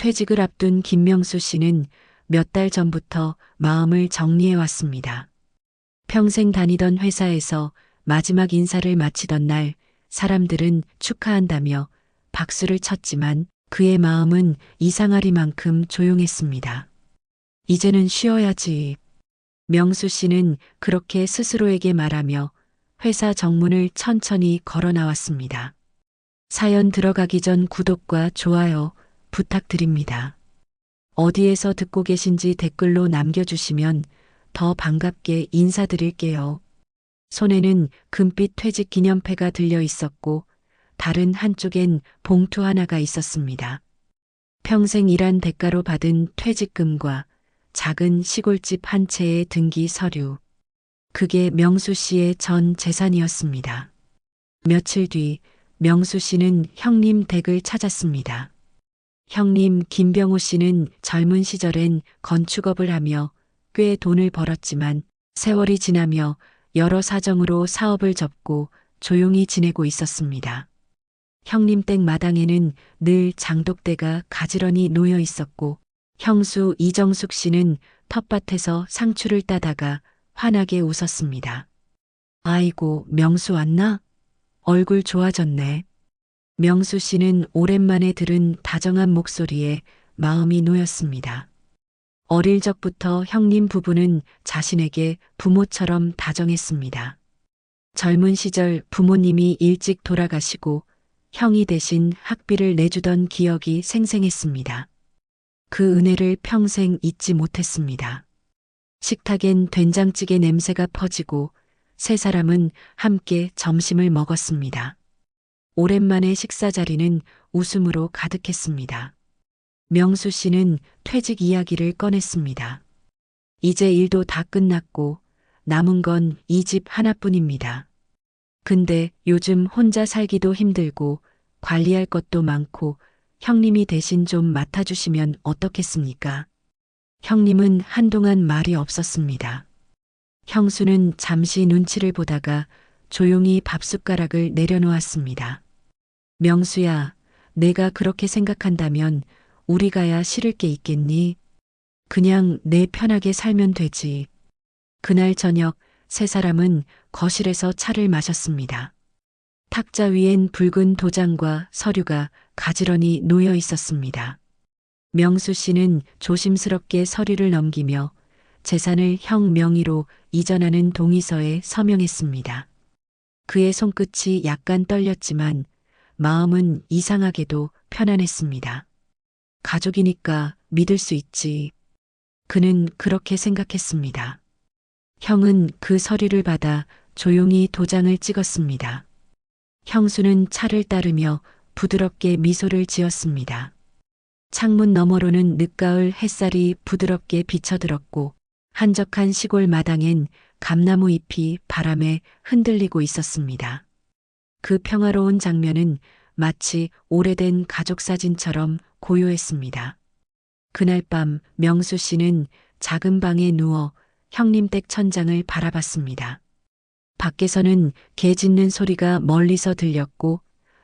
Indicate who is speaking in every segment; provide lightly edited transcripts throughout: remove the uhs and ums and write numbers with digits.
Speaker 1: 퇴직을 앞둔 김명수 씨는 몇 달 전부터 마음을 정리해 왔습니다. 평생 다니던 회사에서 마지막 인사를 마치던 날 사람들은 축하한다며 박수를 쳤지만 그의 마음은 이상하리만큼 조용했습니다. 이제는 쉬어야지. 명수 씨는 그렇게 스스로에게 말하며 회사 정문을 천천히 걸어 나왔습니다. 사연 들어가기 전 구독과 좋아요 부탁드립니다. 어디에서 듣고 계신지 댓글로 남겨주시면 더 반갑게 인사드릴게요. 손에는 금빛 퇴직 기념패가 들려 있었고 다른 한쪽엔 봉투 하나가 있었습니다. 평생 일한 대가로 받은 퇴직금과 작은 시골집 한 채의 등기 서류. 그게 명수 씨의 전 재산이었습니다. 며칠 뒤 명수 씨는 형님 댁을 찾았습니다. 형님 김병호 씨는 젊은 시절엔 건축업을 하며 꽤 돈을 벌었지만 세월이 지나며 여러 사정으로 사업을 접고 조용히 지내고 있었습니다. 형님 댁 마당에는 늘 장독대가 가지런히 놓여 있었고 형수 이정숙 씨는 텃밭에서 상추를 따다가 환하게 웃었습니다. 아이고, 명수 왔나? 얼굴 좋아졌네. 명수 씨는 오랜만에 들은 다정한 목소리에 마음이 놓였습니다. 어릴 적부터 형님 부부는 자신에게 부모처럼 다정했습니다. 젊은 시절 부모님이 일찍 돌아가시고 형이 대신 학비를 내주던 기억이 생생했습니다. 그 은혜를 평생 잊지 못했습니다. 식탁엔 된장찌개 냄새가 퍼지고 세 사람은 함께 점심을 먹었습니다. 오랜만에 식사 자리는 웃음으로 가득했습니다. 명수 씨는 퇴직 이야기를 꺼냈습니다. 이제 일도 다 끝났고 남은 건 이 집 하나뿐입니다. 근데 요즘 혼자 살기도 힘들고 관리할 것도 많고 형님이 대신 좀 맡아주시면 어떻겠습니까? 형님은 한동안 말이 없었습니다. 형수는 잠시 눈치를 보다가 조용히 밥숟가락을 내려놓았습니다. 명수야, 내가 그렇게 생각한다면 우리 가야 싫을 게 있겠니? 그냥 내 편하게 살면 되지. 그날 저녁 세 사람은 거실에서 차를 마셨습니다. 탁자 위엔 붉은 도장과 서류가 가지런히 놓여 있었습니다. 명수 씨는 조심스럽게 서류를 넘기며 재산을 형 명의로 이전하는 동의서에 서명했습니다. 그의 손끝이 약간 떨렸지만 마음은 이상하게도 편안했습니다. 가족이니까 믿을 수 있지. 그는 그렇게 생각했습니다. 형은 그 서류를 받아 조용히 도장을 찍었습니다. 형수는 차를 따르며 부드럽게 미소를 지었습니다. 창문 너머로는 늦가을 햇살이 부드럽게 비쳐들었고 한적한 시골 마당엔 감나무 잎이 바람에 흔들리고 있었습니다. 그 평화로운 장면은 마치 오래된 가족 사진처럼 고요했습니다. 그날 밤 명수 씨는 작은 방에 누워 형님 댁 천장을 바라봤습니다. 밖에서는 개 짖는 소리가 멀리서 들렸고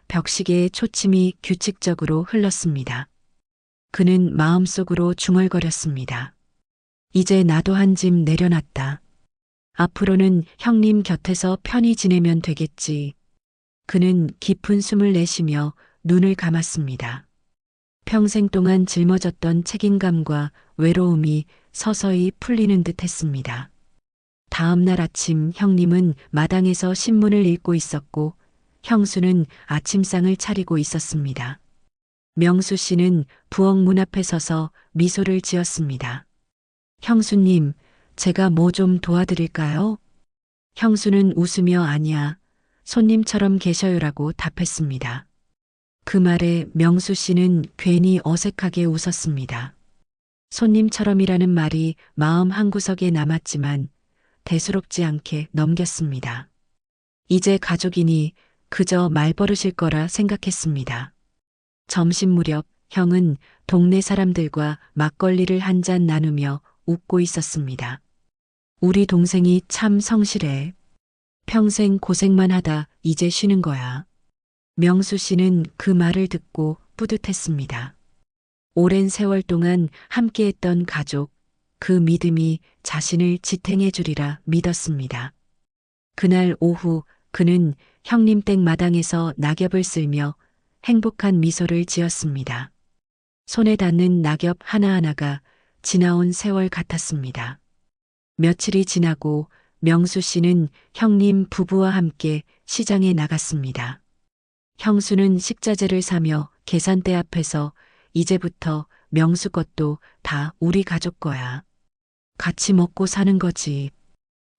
Speaker 1: 벽시계의 초침이 규칙적으로 흘렀습니다. 그는 마음속으로 중얼거렸습니다. 이제 나도 한 짐 내려놨다. 앞으로는 형님 곁에서 편히 지내면 되겠지. 그는 깊은 숨을 내쉬며 눈을 감았습니다. 평생 동안 짊어졌던 책임감과 외로움이 서서히 풀리는 듯 했습니다. 다음 날 아침 형님은 마당에서 신문을 읽고 있었고 형수는 아침상을 차리고 있었습니다. 명수 씨는 부엌 문 앞에 서서 미소를 지었습니다. 형수님, 제가 뭐 좀 도와드릴까요? 형수는 웃으며 아니야, 손님처럼 계셔요라고 답했습니다. 그 말에 명수 씨는 괜히 어색하게 웃었습니다. 손님처럼이라는 말이 마음 한구석에 남았지만 대수롭지 않게 넘겼습니다. 이제 가족이니 그저 말버릇일 거라 생각했습니다. 점심 무렵 형은 동네 사람들과 막걸리를 한 잔 나누며 웃고 있었습니다. 우리 동생이 참 성실해. 평생 고생만 하다 이제 쉬는 거야. 명수 씨는 그 말을 듣고 뿌듯했습니다. 오랜 세월 동안 함께했던 가족, 그 믿음이 자신을 지탱해 주리라 믿었습니다. 그날 오후 그는 형님 댁 마당에서 낙엽을 쓸며 행복한 미소를 지었습니다. 손에 닿는 낙엽 하나하나가 지나온 세월 같았습니다. 며칠이 지나고 명수 씨는 형님 부부와 함께 시장에 나갔습니다. 형수는 식자재를 사며 계산대 앞에서 이제부터 명수 것도 다 우리 가족 거야. 같이 먹고 사는 거지.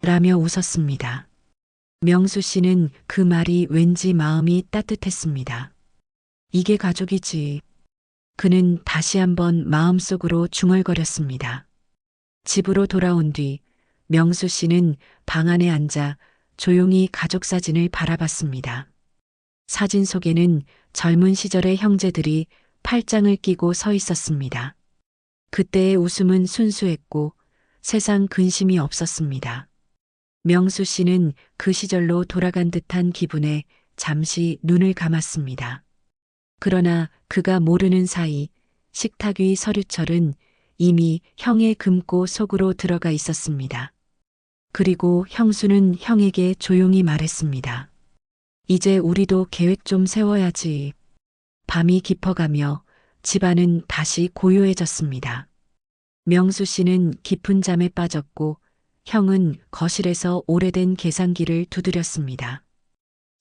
Speaker 1: 라며 웃었습니다. 명수 씨는 그 말이 왠지 마음이 따뜻했습니다. 이게 가족이지. 그는 다시 한번 마음속으로 중얼거렸습니다. 집으로 돌아온 뒤 명수 씨는 방 안에 앉아 조용히 가족 사진을 바라봤습니다. 사진 속에는 젊은 시절의 형제들이 팔짱을 끼고 서 있었습니다. 그때의 웃음은 순수했고 세상 근심이 없었습니다. 명수 씨는 그 시절로 돌아간 듯한 기분에 잠시 눈을 감았습니다. 그러나 그가 모르는 사이 식탁 위 서류철은 이미 형의 금고 속으로 들어가 있었습니다. 그리고 형수는 형에게 조용히 말했습니다. 이제 우리도 계획 좀 세워야지. 밤이 깊어가며 집안은 다시 고요해졌습니다. 명수 씨는 깊은 잠에 빠졌고 형은 거실에서 오래된 계산기를 두드렸습니다.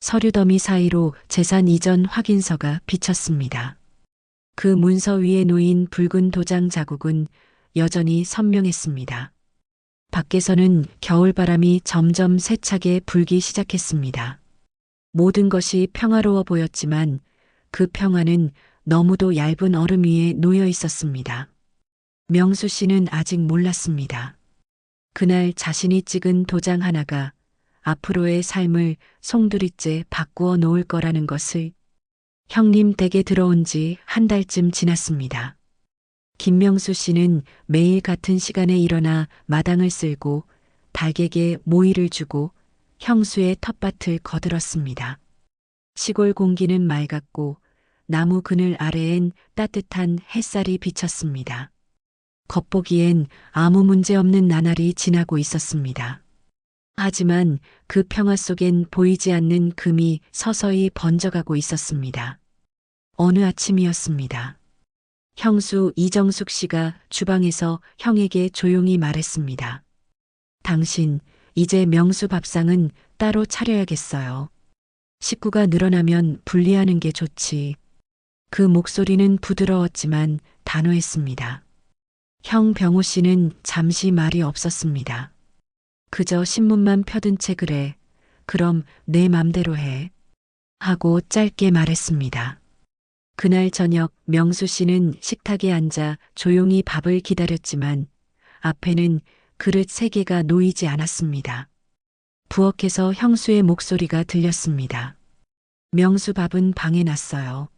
Speaker 1: 서류 더미 사이로 재산 이전 확인서가 비쳤습니다. 그 문서 위에 놓인 붉은 도장 자국은 여전히 선명했습니다. 밖에서는 겨울바람이 점점 세차게 불기 시작했습니다. 모든 것이 평화로워 보였지만 그 평화는 너무도 얇은 얼음 위에 놓여 있었습니다. 명수 씨는 아직 몰랐습니다. 그날 자신이 찍은 도장 하나가 앞으로의 삶을 송두리째 바꾸어 놓을 거라는 것을. 형님 댁에 들어온 지 한 달쯤 지났습니다. 김명수 씨는 매일 같은 시간에 일어나 마당을 쓸고 닭에게 모이를 주고 형수의 텃밭을 거들었습니다. 시골 공기는 맑았고 나무 그늘 아래엔 따뜻한 햇살이 비쳤습니다. 겉보기엔 아무 문제 없는 나날이 지나고 있었습니다. 하지만 그 평화 속엔 보이지 않는 금이 서서히 번져가고 있었습니다. 어느 아침이었습니다. 형수 이정숙 씨가 주방에서 형에게 조용히 말했습니다. 당신, 이제 명수 밥상은 따로 차려야겠어요. 식구가 늘어나면 분리하는 게 좋지. 그 목소리는 부드러웠지만 단호했습니다. 형 병호 씨는 잠시 말이 없었습니다. 그저 신문만 펴든 채 그래. 그럼 내 맘대로 해. 하고 짧게 말했습니다. 그날 저녁 명수 씨는 식탁에 앉아 조용히 밥을 기다렸지만 앞에는 그릇 3개가 놓이지 않았습니다. 부엌에서 형수의 목소리가 들렸습니다. 명수 밥은 방에 놨어요.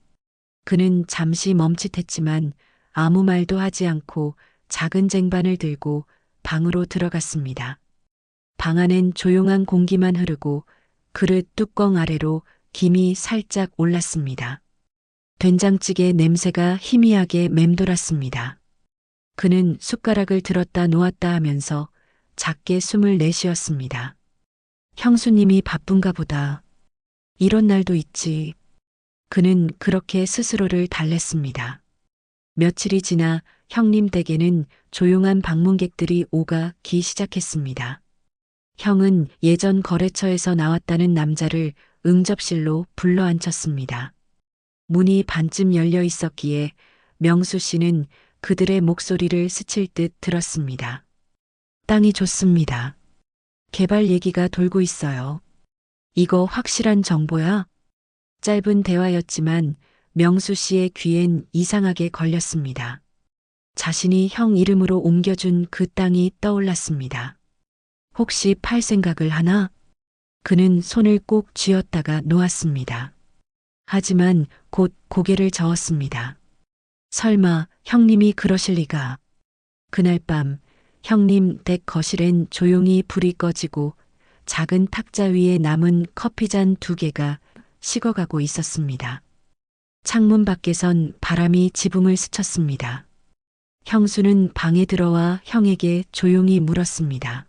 Speaker 1: 그는 잠시 멈칫했지만 아무 말도 하지 않고 작은 쟁반을 들고 방으로 들어갔습니다. 방 안엔 조용한 공기만 흐르고 그릇 뚜껑 아래로 김이 살짝 올랐습니다. 된장찌개 냄새가 희미하게 맴돌았습니다. 그는 숟가락을 들었다 놓았다 하면서 작게 숨을 내쉬었습니다. 형수님이 바쁜가 보다. 이런 날도 있지. 그는 그렇게 스스로를 달랬습니다. 며칠이 지나 형님 댁에는 조용한 방문객들이 오가기 시작했습니다. 형은 예전 거래처에서 나왔다는 남자를 응접실로 불러 앉혔습니다. 문이 반쯤 열려 있었기에 명수 씨는 그들의 목소리를 스칠 듯 들었습니다. 땅이 좋습니다. 개발 얘기가 돌고 있어요. 이거 확실한 정보야? 짧은 대화였지만 명수 씨의 귀엔 이상하게 걸렸습니다. 자신이 형 이름으로 옮겨준 그 땅이 떠올랐습니다. 혹시 팔 생각을 하나? 그는 손을 꼭 쥐었다가 놓았습니다. 하지만 곧 고개를 저었습니다. 설마 형님이 그러실 리가. 그날 밤 형님 댁 거실엔 조용히 불이 꺼지고 작은 탁자 위에 남은 커피잔 2개가 식어가고 있었습니다. 창문 밖에선 바람이 지붕을 스쳤습니다. 형수는 방에 들어와 형에게 조용히 물었습니다.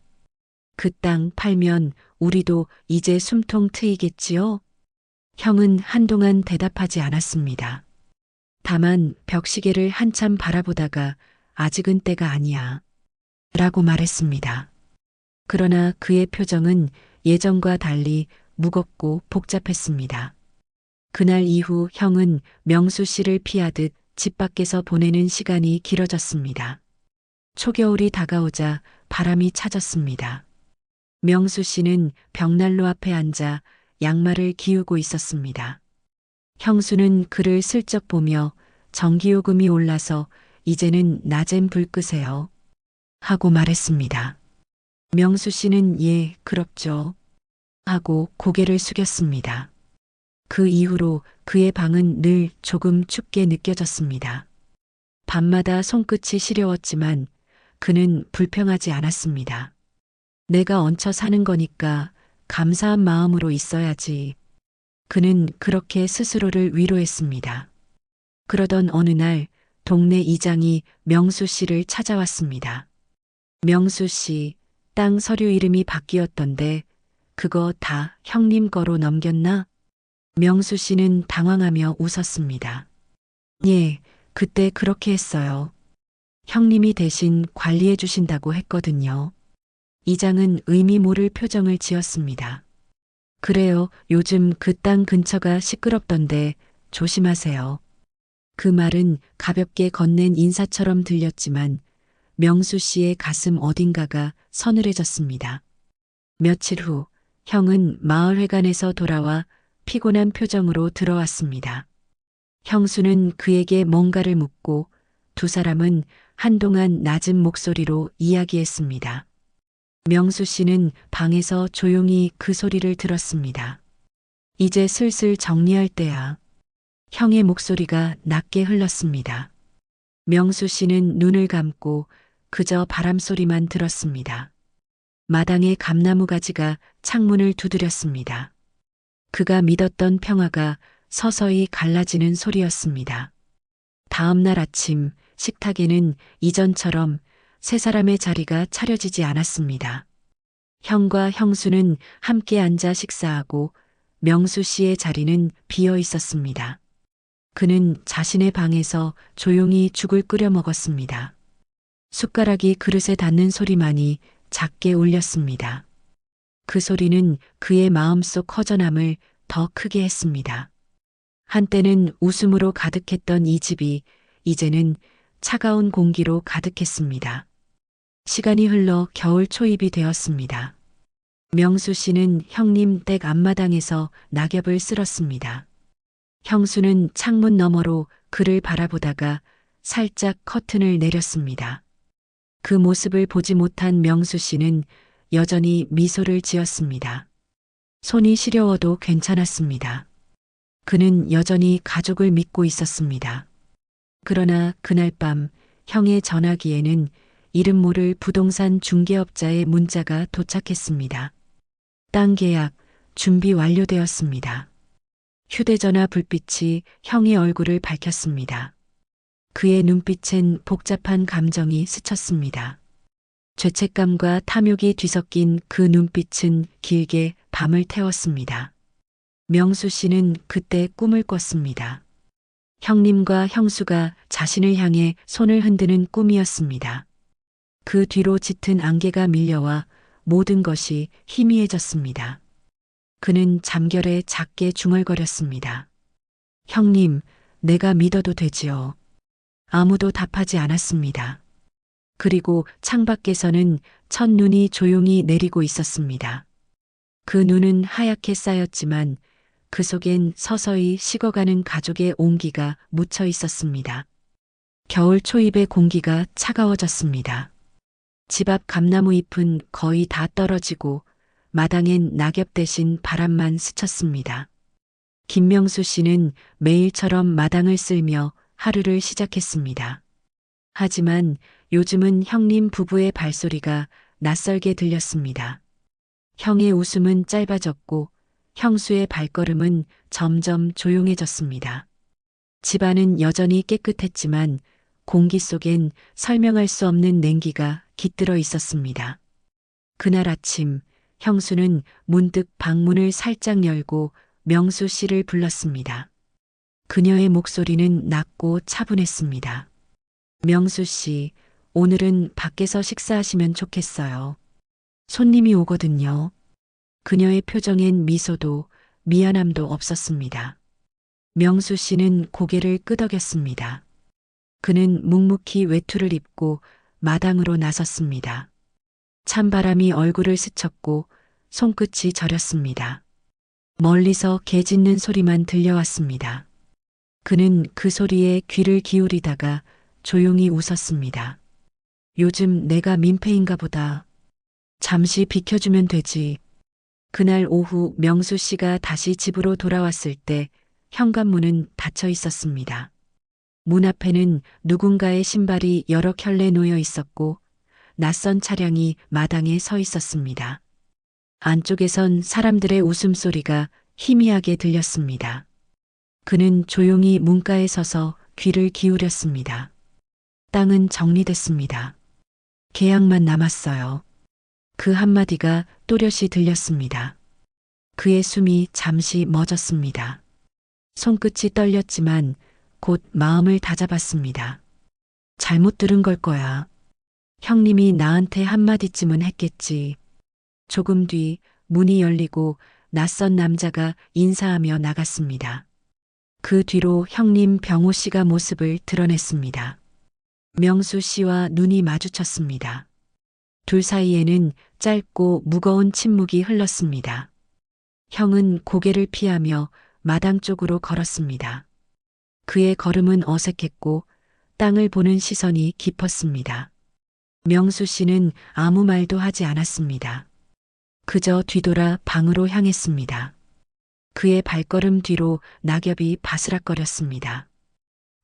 Speaker 1: 그 땅 팔면 우리도 이제 숨통 트이겠지요? 형은 한동안 대답하지 않았습니다. 다만 벽시계를 한참 바라보다가 아직은 때가 아니야. 라고 말했습니다. 그러나 그의 표정은 예전과 달리 무겁고 복잡했습니다. 그날 이후 형은 명수 씨를 피하듯 집 밖에서 보내는 시간이 길어졌습니다. 초겨울이 다가오자 바람이 차졌습니다. 명수 씨는 벽난로 앞에 앉아 양말을 기우고 있었습니다. 형수는 그를 슬쩍 보며 전기요금이 올라서 이제는 낮엔 불 끄세요. 하고 말했습니다. 명수 씨는 예, 그렇죠. 하고 고개를 숙였습니다. 그 이후로 그의 방은 늘 조금 춥게 느껴졌습니다. 밤마다 손끝이 시려웠지만 그는 불평하지 않았습니다. 내가 얹혀 사는 거니까 감사한 마음으로 있어야지. 그는 그렇게 스스로를 위로했습니다. 그러던 어느 날 동네 이장이 명수 씨를 찾아왔습니다. 명수 씨, 땅 서류 이름이 바뀌었던데 그거 다 형님 거로 넘겼나? 명수 씨는 당황하며 웃었습니다. 예, 그때 그렇게 했어요. 형님이 대신 관리해 주신다고 했거든요. 이장은 의미 모를 표정을 지었습니다. 그래요, 요즘 그 땅 근처가 시끄럽던데 조심하세요. 그 말은 가볍게 건넨 인사처럼 들렸지만 명수 씨의 가슴 어딘가가 서늘해졌습니다. 며칠 후 형은 마을회관에서 돌아와 피곤한 표정으로 들어왔습니다. 형수는 그에게 뭔가를 묻고 두 사람은 한동안 낮은 목소리로 이야기했습니다. 명수 씨는 방에서 조용히 그 소리를 들었습니다. 이제 슬슬 정리할 때야. 형의 목소리가 낮게 흘렀습니다. 명수 씨는 눈을 감고 그저 바람 소리만 들었습니다. 마당의 감나무 가지가 창문을 두드렸습니다. 그가 믿었던 평화가 서서히 갈라지는 소리였습니다. 다음 날 아침 식탁에는 이전처럼 세 사람의 자리가 차려지지 않았습니다. 형과 형수는 함께 앉아 식사하고 명수 씨의 자리는 비어 있었습니다. 그는 자신의 방에서 조용히 죽을 끓여 먹었습니다. 숟가락이 그릇에 닿는 소리만이 작게 울렸습니다. 그 소리는 그의 마음속 허전함을 더 크게 했습니다. 한때는 웃음으로 가득했던 이 집이 이제는 차가운 공기로 가득했습니다. 시간이 흘러 겨울 초입이 되었습니다. 명수 씨는 형님 댁 앞마당에서 낙엽을 쓸었습니다. 형수는 창문 너머로 그를 바라보다가 살짝 커튼을 내렸습니다. 그 모습을 보지 못한 명수 씨는 여전히 미소를 지었습니다. 손이 시려워도 괜찮았습니다. 그는 여전히 가족을 믿고 있었습니다. 그러나 그날 밤 형의 전화기에는 이름 모를 부동산 중개업자의 문자가 도착했습니다. 땅 계약 준비 완료되었습니다. 휴대전화 불빛이 형의 얼굴을 밝혔습니다. 그의 눈빛엔 복잡한 감정이 스쳤습니다. 죄책감과 탐욕이 뒤섞인 그 눈빛은 길게 밤을 태웠습니다. 명수 씨는 그때 꿈을 꿨습니다. 형님과 형수가 자신을 향해 손을 흔드는 꿈이었습니다. 그 뒤로 짙은 안개가 밀려와 모든 것이 희미해졌습니다. 그는 잠결에 작게 중얼거렸습니다. 형님, 내가 믿어도 되지요. 아무도 답하지 않았습니다. 그리고 창밖에서는 첫눈이 조용히 내리고 있었습니다. 그 눈은 하얗게 쌓였지만 그 속엔 서서히 식어가는 가족의 온기가 묻혀 있었습니다. 겨울 초입의 공기가 차가워졌습니다. 집 앞 감나무 잎은 거의 다 떨어지고 마당엔 낙엽 대신 바람만 스쳤습니다. 김명수 씨는 매일처럼 마당을 쓸며 하루를 시작했습니다. 하지만 요즘은 형님 부부의 발소리가 낯설게 들렸습니다. 형의 웃음은 짧아졌고 형수의 발걸음은 점점 조용해졌습니다. 집안은 여전히 깨끗했지만 공기 속엔 설명할 수 없는 냉기가 깃들어 있었습니다. 그날 아침 형수는 문득 방문을 살짝 열고 명수 씨를 불렀습니다. 그녀의 목소리는 낮고 차분했습니다. 명수 씨, 오늘은 밖에서 식사하시면 좋겠어요. 손님이 오거든요. 그녀의 표정엔 미소도 미안함도 없었습니다. 명수 씨는 고개를 끄덕였습니다. 그는 묵묵히 외투를 입고 마당으로 나섰습니다. 찬바람이 얼굴을 스쳤고 손끝이 저렸습니다. 멀리서 개 짖는 소리만 들려왔습니다. 그는 그 소리에 귀를 기울이다가 조용히 웃었습니다. 요즘 내가 민폐인가 보다. 잠시 비켜주면 되지. 그날 오후 명수 씨가 다시 집으로 돌아왔을 때 현관문은 닫혀 있었습니다. 문 앞에는 누군가의 신발이 여러 켤레 놓여 있었고 낯선 차량이 마당에 서 있었습니다. 안쪽에선 사람들의 웃음소리가 희미하게 들렸습니다. 그는 조용히 문가에 서서 귀를 기울였습니다. 땅은 정리됐습니다. 계약만 남았어요. 그 한마디가 또렷이 들렸습니다. 그의 숨이 잠시 멎었습니다. 손끝이 떨렸지만 곧 마음을 다잡았습니다. 잘못 들은 걸 거야. 형님이 나한테 한마디쯤은 했겠지. 조금 뒤 문이 열리고 낯선 남자가 인사하며 나갔습니다. 그 뒤로 형님 병호 씨가 모습을 드러냈습니다. 명수 씨와 눈이 마주쳤습니다. 둘 사이에는 짧고 무거운 침묵이 흘렀습니다. 형은 고개를 피하며 마당 쪽으로 걸었습니다. 그의 걸음은 어색했고 땅을 보는 시선이 깊었습니다. 명수 씨는 아무 말도 하지 않았습니다. 그저 뒤돌아 방으로 향했습니다. 그의 발걸음 뒤로 낙엽이 바스락거렸습니다.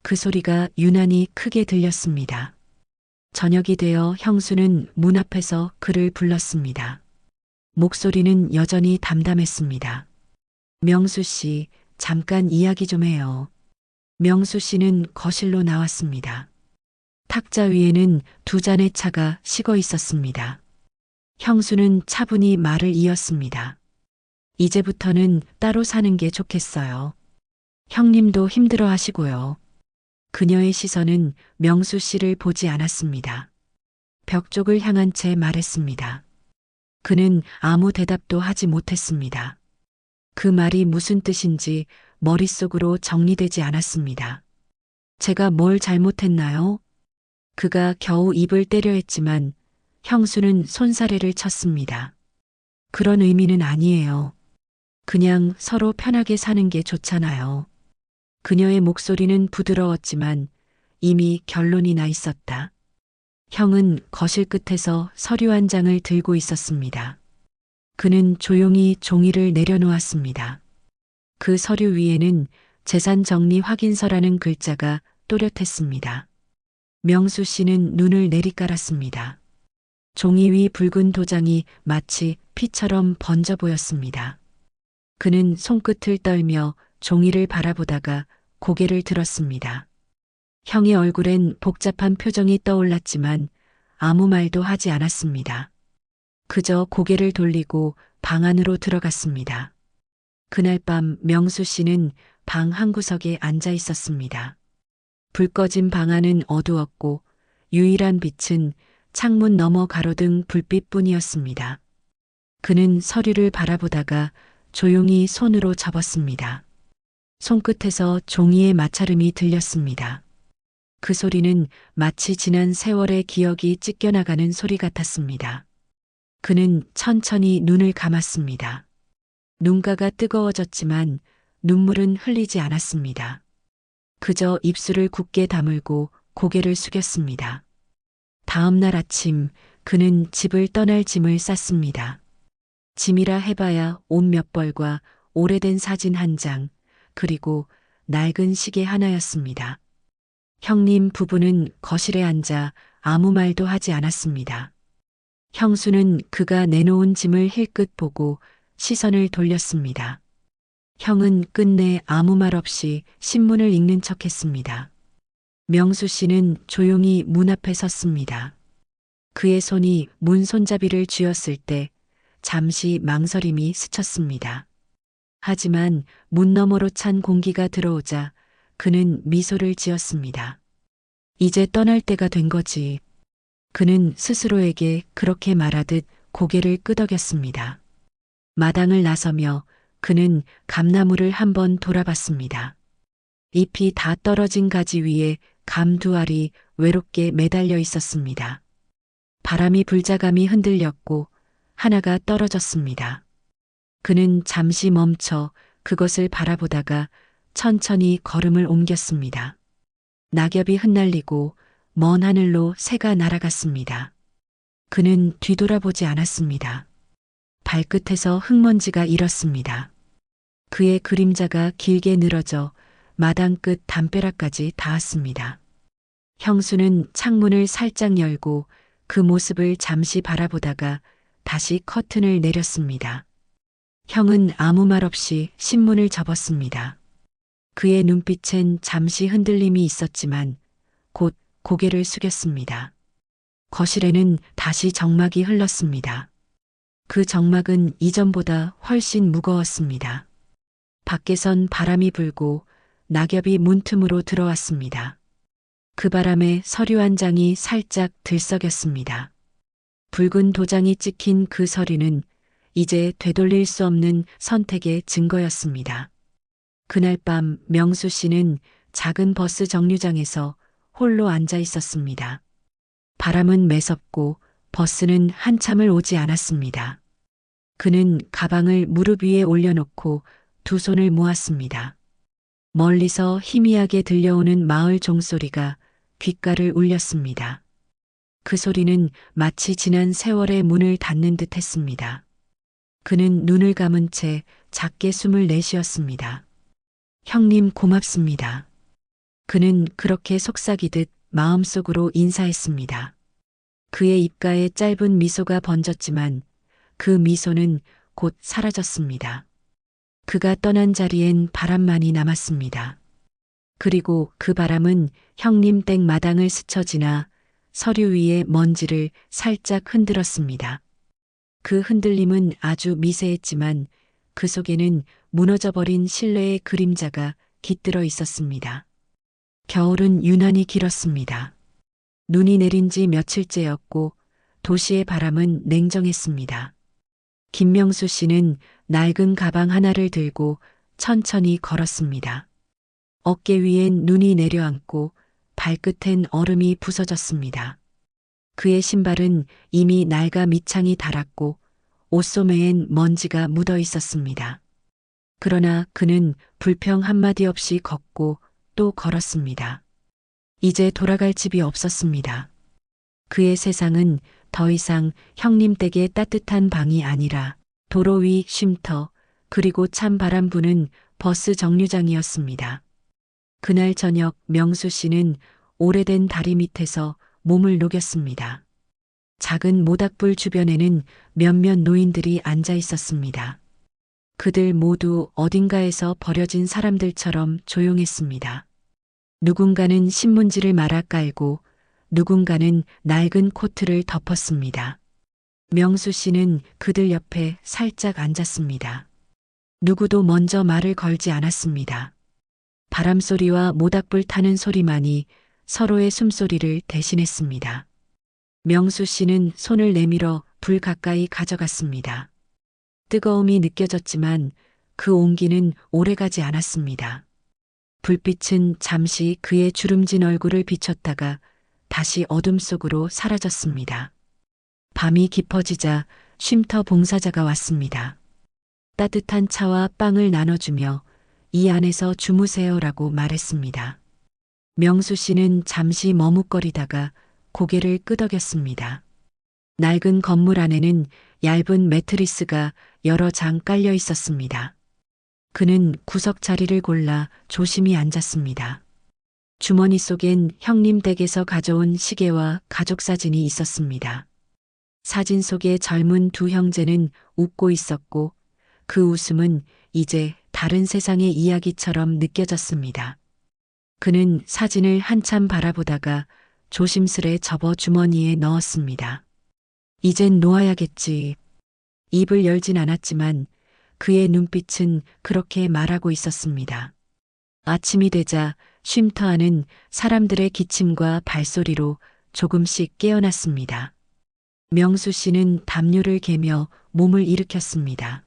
Speaker 1: 그 소리가 유난히 크게 들렸습니다. 저녁이 되어 형수는 문 앞에서 그를 불렀습니다. 목소리는 여전히 담담했습니다. 명수 씨, 잠깐 이야기 좀 해요. 명수 씨는 거실로 나왔습니다. 탁자 위에는 두 잔의 차가 식어 있었습니다. 형수는 차분히 말을 이었습니다. 이제부터는 따로 사는 게 좋겠어요. 형님도 힘들어 하시고요. 그녀의 시선은 명수 씨를 보지 않았습니다. 벽 쪽을 향한 채 말했습니다. 그는 아무 대답도 하지 못했습니다. 그 말이 무슨 뜻인지 머릿속으로 정리되지 않았습니다. 제가 뭘 잘못했나요? 그가 겨우 입을 떼려 했지만 형수는 손사래를 쳤습니다. 그런 의미는 아니에요. 그냥 서로 편하게 사는 게 좋잖아요. 그녀의 목소리는 부드러웠지만 이미 결론이 나 있었다. 형은 거실 끝에서 서류 한 장을 들고 있었습니다. 그는 조용히 종이를 내려놓았습니다. 그 서류 위에는 재산 정리 확인서라는 글자가 또렷했습니다. 명수 씨는 눈을 내리깔았습니다. 종이 위 붉은 도장이 마치 피처럼 번져 보였습니다. 그는 손끝을 떨며 종이를 바라보다가 고개를 들었습니다. 형의 얼굴엔 복잡한 표정이 떠올랐지만 아무 말도 하지 않았습니다. 그저 고개를 돌리고 방 안으로 들어갔습니다. 그날 밤 명수 씨는 방 한구석에 앉아 있었습니다. 불 꺼진 방 안은 어두웠고 유일한 빛은 창문 너머 가로등 불빛뿐이었습니다. 그는 서류를 바라보다가 조용히 손으로 접었습니다. 손끝에서 종이의 마찰음이 들렸습니다. 그 소리는 마치 지난 세월의 기억이 찢겨나가는 소리 같았습니다. 그는 천천히 눈을 감았습니다. 눈가가 뜨거워졌지만 눈물은 흘리지 않았습니다. 그저 입술을 굳게 다물고 고개를 숙였습니다. 다음 날 아침 그는 집을 떠날 짐을 쌌습니다. 짐이라 해봐야 옷 몇 벌과 오래된 사진 한 장, 그리고 낡은 시계 하나였습니다. 형님 부부는 거실에 앉아 아무 말도 하지 않았습니다. 형수는 그가 내놓은 짐을 힐끗 보고 시선을 돌렸습니다. 형은 끝내 아무 말 없이 신문을 읽는 척 했습니다. 명수 씨는 조용히 문 앞에 섰습니다. 그의 손이 문 손잡이를 쥐었을 때 잠시 망설임이 스쳤습니다. 하지만 문 너머로 찬 공기가 들어오자 그는 미소를 지었습니다. 이제 떠날 때가 된 거지. 그는 스스로에게 그렇게 말하듯 고개를 끄덕였습니다. 마당을 나서며 그는 감나무를 한번 돌아봤습니다. 잎이 다 떨어진 가지 위에 감 두 알이 외롭게 매달려 있었습니다. 바람이 불자감이 흔들렸고 하나가 떨어졌습니다. 그는 잠시 멈춰 그것을 바라보다가 천천히 걸음을 옮겼습니다. 낙엽이 흩날리고 먼 하늘로 새가 날아갔습니다. 그는 뒤돌아보지 않았습니다. 발끝에서 흙먼지가 일었습니다. 그의 그림자가 길게 늘어져 마당 끝 담벼락까지 닿았습니다. 형수는 창문을 살짝 열고 그 모습을 잠시 바라보다가 다시 커튼을 내렸습니다. 형은 아무 말 없이 신문을 접었습니다. 그의 눈빛엔 잠시 흔들림이 있었지만 곧 고개를 숙였습니다. 거실에는 다시 정막이 흘렀습니다. 그 정막은 이전보다 훨씬 무거웠습니다. 밖에선 바람이 불고 낙엽이 문틈으로 들어왔습니다. 그 바람에 서류 한 장이 살짝 들썩였습니다. 붉은 도장이 찍힌 그 서류는 이제 되돌릴 수 없는 선택의 증거였습니다. 그날 밤 명수 씨는 작은 버스 정류장에서 홀로 앉아 있었습니다. 바람은 매섭고 버스는 한참을 오지 않았습니다. 그는 가방을 무릎 위에 올려놓고 두 손을 모았습니다. 멀리서 희미하게 들려오는 마을 종소리가 귓가를 울렸습니다. 그 소리는 마치 지난 세월의 문을 닫는 듯 했습니다. 그는 눈을 감은 채 작게 숨을 내쉬었습니다. 형님 고맙습니다. 그는 그렇게 속삭이듯 마음속으로 인사했습니다. 그의 입가에 짧은 미소가 번졌지만 그 미소는 곧 사라졌습니다. 그가 떠난 자리엔 바람만이 남았습니다. 그리고 그 바람은 형님 댁 마당을 스쳐 지나 서류 위의 먼지를 살짝 흔들었습니다. 그 흔들림은 아주 미세했지만 그 속에는 무너져버린 신뢰의 그림자가 깃들어 있었습니다. 겨울은 유난히 길었습니다. 눈이 내린 지 며칠째였고 도시의 바람은 냉정했습니다. 김명수 씨는 낡은 가방 하나를 들고 천천히 걸었습니다. 어깨 위엔 눈이 내려앉고 발끝엔 얼음이 부서졌습니다. 그의 신발은 이미 낡아 밑창이 닳았고 옷소매엔 먼지가 묻어 있었습니다. 그러나 그는 불평 한마디 없이 걷고 또 걸었습니다. 이제 돌아갈 집이 없었습니다. 그의 세상은 더 이상 형님 댁의 따뜻한 방이 아니라 도로 위 쉼터 그리고 찬 바람 부는 버스 정류장이었습니다. 그날 저녁 명수 씨는 오래된 다리 밑에서 몸을 녹였습니다. 작은 모닥불 주변에는 몇몇 노인들이 앉아 있었습니다. 그들 모두 어딘가에서 버려진 사람들처럼 조용했습니다. 누군가는 신문지를 말아 깔고 누군가는 낡은 코트를 덮었습니다. 명수 씨는 그들 옆에 살짝 앉았습니다. 누구도 먼저 말을 걸지 않았습니다. 바람소리와 모닥불 타는 소리만이 서로의 숨소리를 대신했습니다. 명수 씨는 손을 내밀어 불 가까이 가져갔습니다. 뜨거움이 느껴졌지만 그 온기는 오래가지 않았습니다. 불빛은 잠시 그의 주름진 얼굴을 비췄다가 다시 어둠 속으로 사라졌습니다. 밤이 깊어지자 쉼터 봉사자가 왔습니다. 따뜻한 차와 빵을 나눠주며 이 안에서 주무세요라고 말했습니다. 명수 씨는 잠시 머뭇거리다가 고개를 끄덕였습니다. 낡은 건물 안에는 얇은 매트리스가 여러 장 깔려 있었습니다. 그는 구석 자리를 골라 조심히 앉았습니다. 주머니 속엔 형님 댁에서 가져온 시계와 가족 사진이 있었습니다. 사진 속의 젊은 두 형제는 웃고 있었고 그 웃음은 이제 다른 세상의 이야기처럼 느껴졌습니다. 그는 사진을 한참 바라보다가 조심스레 접어 주머니에 넣었습니다. 이젠 놓아야겠지. 입을 열진 않았지만 그의 눈빛은 그렇게 말하고 있었습니다. 아침이 되자 쉼터 안은 사람들의 기침과 발소리로 조금씩 깨어났습니다. 명수 씨는 담요를 개며 몸을 일으켰습니다.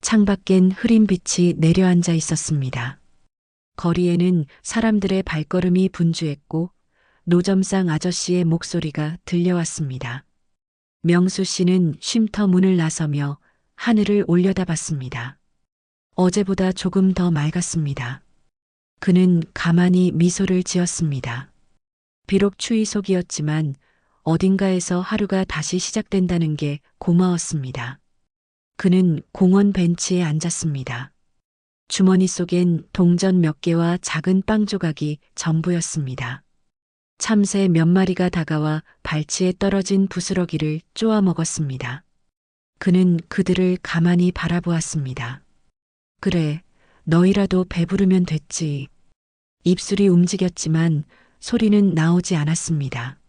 Speaker 1: 창밖엔 흐린 빛이 내려앉아 있었습니다. 거리에는 사람들의 발걸음이 분주했고 노점상 아저씨의 목소리가 들려왔습니다. 명수 씨는 쉼터 문을 나서며 하늘을 올려다봤습니다. 어제보다 조금 더 맑았습니다. 그는 가만히 미소를 지었습니다. 비록 추위 속이었지만 어딘가에서 하루가 다시 시작된다는 게 고마웠습니다. 그는 공원 벤치에 앉았습니다. 주머니 속엔 동전 몇 개와 작은 빵 조각이 전부였습니다. 참새 몇 마리가 다가와 발치에 떨어진 부스러기를 쪼아 먹었습니다. 그는 그들을 가만히 바라보았습니다. 그래, 너희라도 배부르면 됐지. 입술이 움직였지만 소리는 나오지 않았습니다.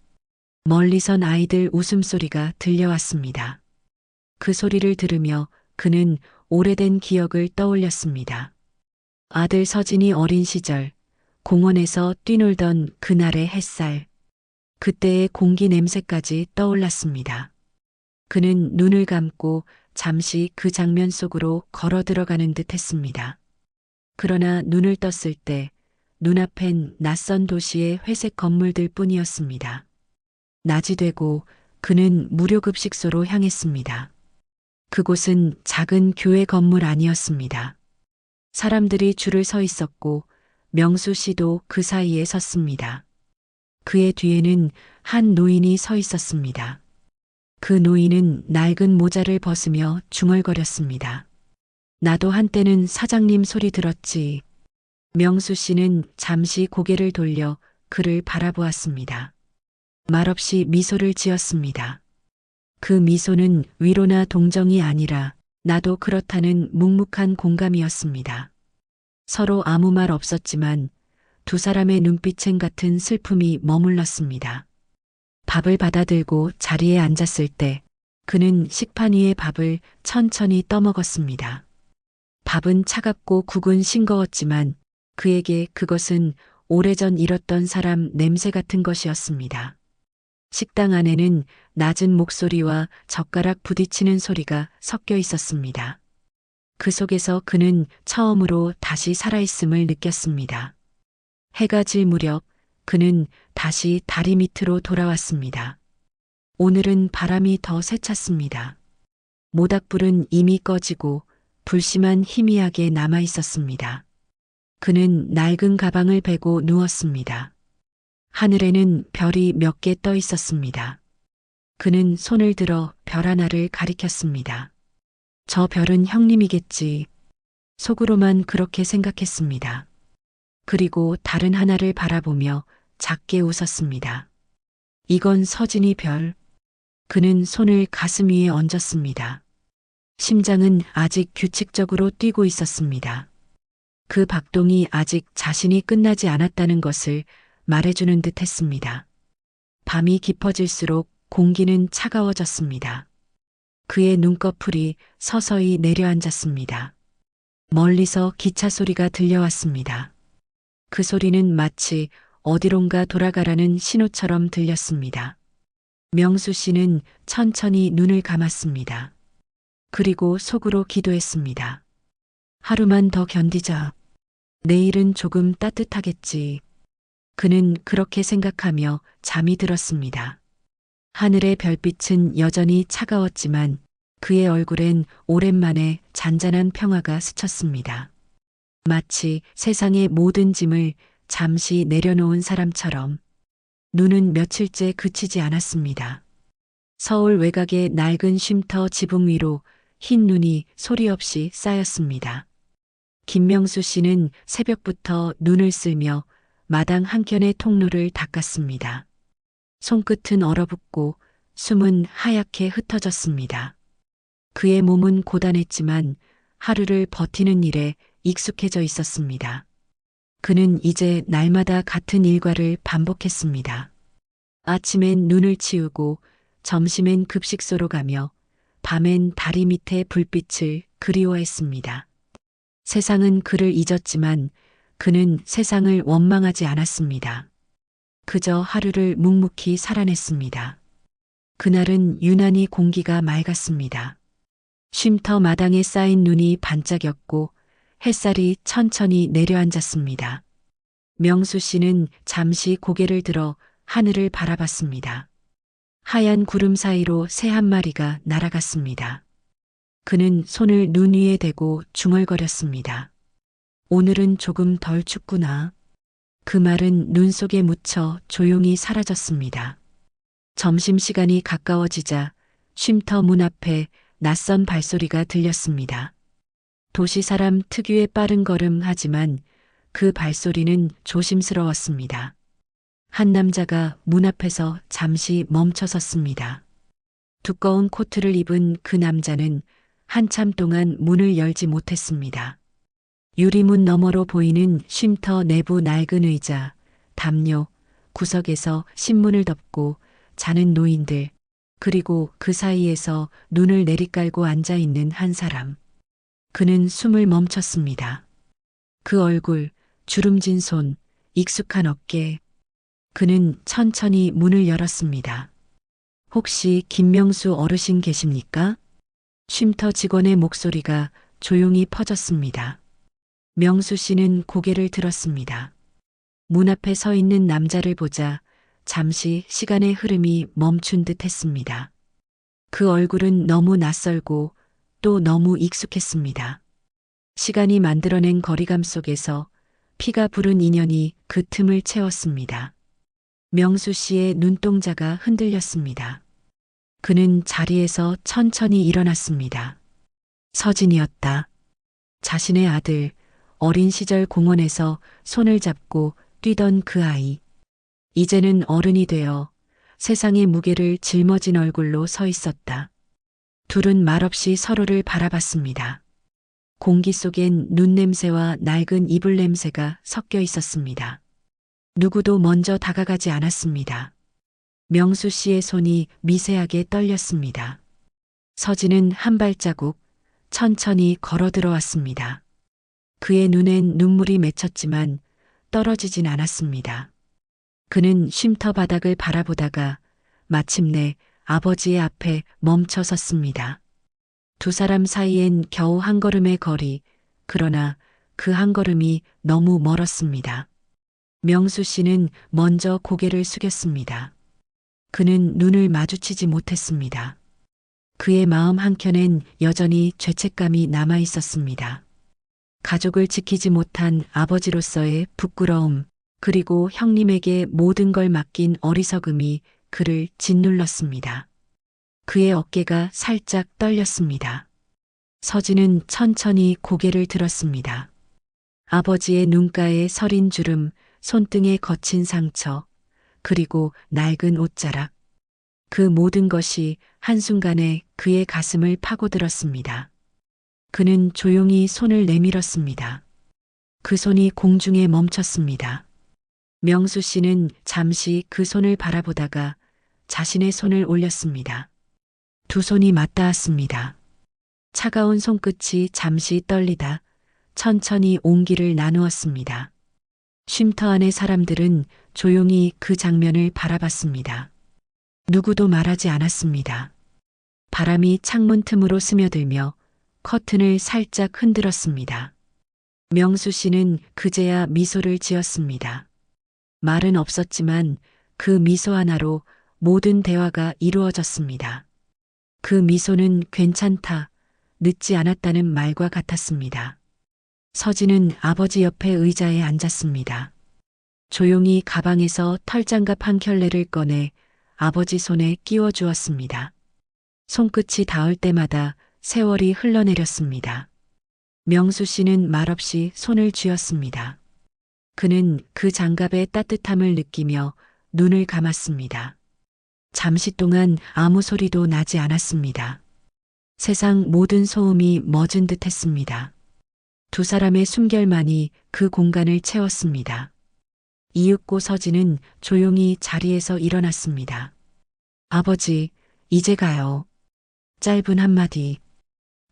Speaker 1: 멀리선 아이들 웃음소리가 들려왔습니다. 그 소리를 들으며 그는 오래된 기억을 떠올렸습니다. 아들 서진이 어린 시절 공원에서 뛰놀던 그날의 햇살, 그때의 공기 냄새까지 떠올랐습니다. 그는 눈을 감고 잠시 그 장면 속으로 걸어 들어가는 듯 했습니다. 그러나 눈을 떴을 때 눈앞엔 낯선 도시의 회색 건물들 뿐이었습니다. 낮이 되고 그는 무료급식소로 향했습니다. 그곳은 작은 교회 건물 아니었습니다. 사람들이 줄을 서 있었고 명수 씨도 그 사이에 섰습니다. 그의 뒤에는 한 노인이 서 있었습니다. 그 노인은 낡은 모자를 벗으며 중얼거렸습니다. 나도 한때는 사장님 소리 들었지. 명수 씨는 잠시 고개를 돌려 그를 바라보았습니다. 말없이 미소를 지었습니다. 그 미소는 위로나 동정이 아니라 나도 그렇다는 묵묵한 공감이었습니다. 서로 아무 말 없었지만 두 사람의 눈빛엔 같은 슬픔이 머물렀습니다. 밥을 받아들고 자리에 앉았을 때 그는 식판 위의 밥을 천천히 떠먹었습니다. 밥은 차갑고 국은 싱거웠지만 그에게 그것은 오래전 잃었던 사람 냄새 같은 것이었습니다. 식당 안에는 낮은 목소리와 젓가락 부딪히는 소리가 섞여 있었습니다. 그 속에서 그는 처음으로 다시 살아있음을 느꼈습니다. 해가 질 무렵 그는 다시 다리 밑으로 돌아왔습니다. 오늘은 바람이 더 세찼습니다. 모닥불은 이미 꺼지고 불씨만 희미하게 남아 있었습니다. 그는 낡은 가방을 베고 누웠습니다. 하늘에는 별이 몇 개 떠 있었습니다. 그는 손을 들어 별 하나를 가리켰습니다. 저 별은 형님이겠지. 속으로만 그렇게 생각했습니다. 그리고 다른 하나를 바라보며 작게 웃었습니다. 이건 서진이 별. 그는 손을 가슴 위에 얹었습니다. 심장은 아직 규칙적으로 뛰고 있었습니다. 그 박동이 아직 자신이 끝나지 않았다는 것을 말해주는 듯 했습니다. 밤이 깊어질수록 공기는 차가워졌습니다. 그의 눈꺼풀이 서서히 내려앉았습니다. 멀리서 기차 소리가 들려왔습니다. 그 소리는 마치 어디론가 돌아가라는 신호처럼 들렸습니다. 명수 씨는 천천히 눈을 감았습니다. 그리고 속으로 기도했습니다. 하루만 더 견디자. 내일은 조금 따뜻하겠지. 그는 그렇게 생각하며 잠이 들었습니다. 하늘의 별빛은 여전히 차가웠지만 그의 얼굴엔 오랜만에 잔잔한 평화가 스쳤습니다. 마치 세상의 모든 짐을 잠시 내려놓은 사람처럼. 눈은 며칠째 그치지 않았습니다. 서울 외곽의 낡은 쉼터 지붕 위로 흰 눈이 소리 없이 쌓였습니다. 김명수 씨는 새벽부터 눈을 쓸며 마당 한켠의 통로를 닦았습니다. 손끝은 얼어붙고 숨은 하얗게 흩어졌습니다. 그의 몸은 고단했지만 하루를 버티는 일에 익숙해져 있었습니다. 그는 이제 날마다 같은 일과를 반복했습니다. 아침엔 눈을 치우고 점심엔 급식소로 가며 밤엔 다리 밑에 불빛을 그리워했습니다. 세상은 그를 잊었지만 그는 세상을 원망하지 않았습니다. 그저 하루를 묵묵히 살아냈습니다. 그날은 유난히 공기가 맑았습니다. 쉼터 마당에 쌓인 눈이 반짝였고 햇살이 천천히 내려앉았습니다. 명수 씨는 잠시 고개를 들어 하늘을 바라봤습니다. 하얀 구름 사이로 새 한 마리가 날아갔습니다. 그는 손을 눈 위에 대고 중얼거렸습니다. 오늘은 조금 덜 춥구나. 그 말은 눈 속에 묻혀 조용히 사라졌습니다. 점심시간이 가까워지자 쉼터 문 앞에 낯선 발소리가 들렸습니다. 도시 사람 특유의 빠른 걸음 하지만 그 발소리는 조심스러웠습니다. 한 남자가 문 앞에서 잠시 멈춰 섰습니다. 두꺼운 코트를 입은 그 남자는 한참 동안 문을 열지 못했습니다. 유리문 너머로 보이는 쉼터 내부 낡은 의자, 담요, 구석에서 신문을 덮고 자는 노인들, 그리고 그 사이에서 눈을 내리깔고 앉아 있는 한 사람. 그는 숨을 멈췄습니다. 그 얼굴, 주름진 손, 익숙한 어깨. 그는 천천히 문을 열었습니다. 혹시 김명수 어르신 계십니까? 쉼터 직원의 목소리가 조용히 퍼졌습니다. 명수 씨는 고개를 들었습니다. 문 앞에 서 있는 남자를 보자 잠시 시간의 흐름이 멈춘 듯 했습니다. 그 얼굴은 너무 낯설고 또 너무 익숙했습니다. 시간이 만들어낸 거리감 속에서 피가 부른 인연이 그 틈을 채웠습니다. 명수 씨의 눈동자가 흔들렸습니다. 그는 자리에서 천천히 일어났습니다. 서진이었다. 자신의 아들, 어린 시절 공원에서 손을 잡고 뛰던 그 아이. 이제는 어른이 되어 세상의 무게를 짊어진 얼굴로 서 있었다. 둘은 말없이 서로를 바라봤습니다. 공기 속엔 눈 냄새와 낡은 이불 냄새가 섞여 있었습니다. 누구도 먼저 다가가지 않았습니다. 명수 씨의 손이 미세하게 떨렸습니다. 서진은 한 발자국 천천히 걸어 들어왔습니다. 그의 눈엔 눈물이 맺혔지만 떨어지진 않았습니다. 그는 쉼터 바닥을 바라보다가 마침내 아버지의 앞에 멈춰 섰습니다. 두 사람 사이엔 겨우 한 걸음의 거리, 그러나 그 한 걸음이 너무 멀었습니다. 명수 씨는 먼저 고개를 숙였습니다. 그는 눈을 마주치지 못했습니다. 그의 마음 한켠엔 여전히 죄책감이 남아 있었습니다. 가족을 지키지 못한 아버지로서의 부끄러움, 그리고 형님에게 모든 걸 맡긴 어리석음이 그를 짓눌렀습니다. 그의 어깨가 살짝 떨렸습니다. 서진은 천천히 고개를 들었습니다. 아버지의 눈가에 서린 주름, 손등에 거친 상처, 그리고 낡은 옷자락. 그 모든 것이 한순간에 그의 가슴을 파고들었습니다. 그는 조용히 손을 내밀었습니다. 그 손이 공중에 멈췄습니다. 명수 씨는 잠시 그 손을 바라보다가 자신의 손을 올렸습니다. 두 손이 맞닿았습니다. 차가운 손끝이 잠시 떨리다 천천히 온기를 나누었습니다. 쉼터 안의 사람들은 조용히 그 장면을 바라봤습니다. 누구도 말하지 않았습니다. 바람이 창문 틈으로 스며들며 커튼을 살짝 흔들었습니다. 명수 씨는 그제야 미소를 지었습니다. 말은 없었지만 그 미소 하나로 모든 대화가 이루어졌습니다. 그 미소는 괜찮다, 늦지 않았다는 말과 같았습니다. 서진은 아버지 옆에 의자에 앉았습니다. 조용히 가방에서 털장갑 한 켤레를 꺼내 아버지 손에 끼워 주었습니다. 손끝이 닿을 때마다 세월이 흘러내렸습니다. 명수 씨는 말없이 손을 쥐었습니다. 그는 그 장갑의 따뜻함을 느끼며 눈을 감았습니다. 잠시 동안 아무 소리도 나지 않았습니다. 세상 모든 소음이 멎은 듯 했습니다. 두 사람의 숨결만이 그 공간을 채웠습니다. 이윽고 서진은 조용히 자리에서 일어났습니다. 아버지, 이제 가요. 짧은 한마디.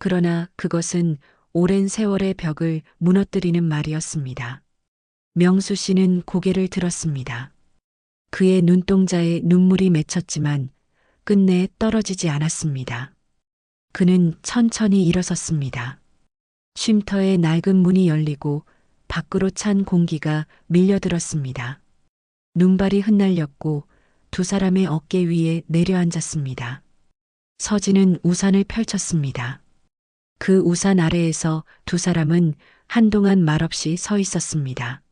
Speaker 1: 그러나 그것은 오랜 세월의 벽을 무너뜨리는 말이었습니다. 명수 씨는 고개를 들었습니다. 그의 눈동자에 눈물이 맺혔지만 끝내 떨어지지 않았습니다. 그는 천천히 일어섰습니다. 쉼터의 낡은 문이 열리고 밖으로 찬 공기가 밀려들었습니다. 눈발이 흩날렸고 두 사람의 어깨 위에 내려앉았습니다. 서진은 우산을 펼쳤습니다. 그 우산 아래에서 두 사람은 한동안 말없이 서 있었습니다.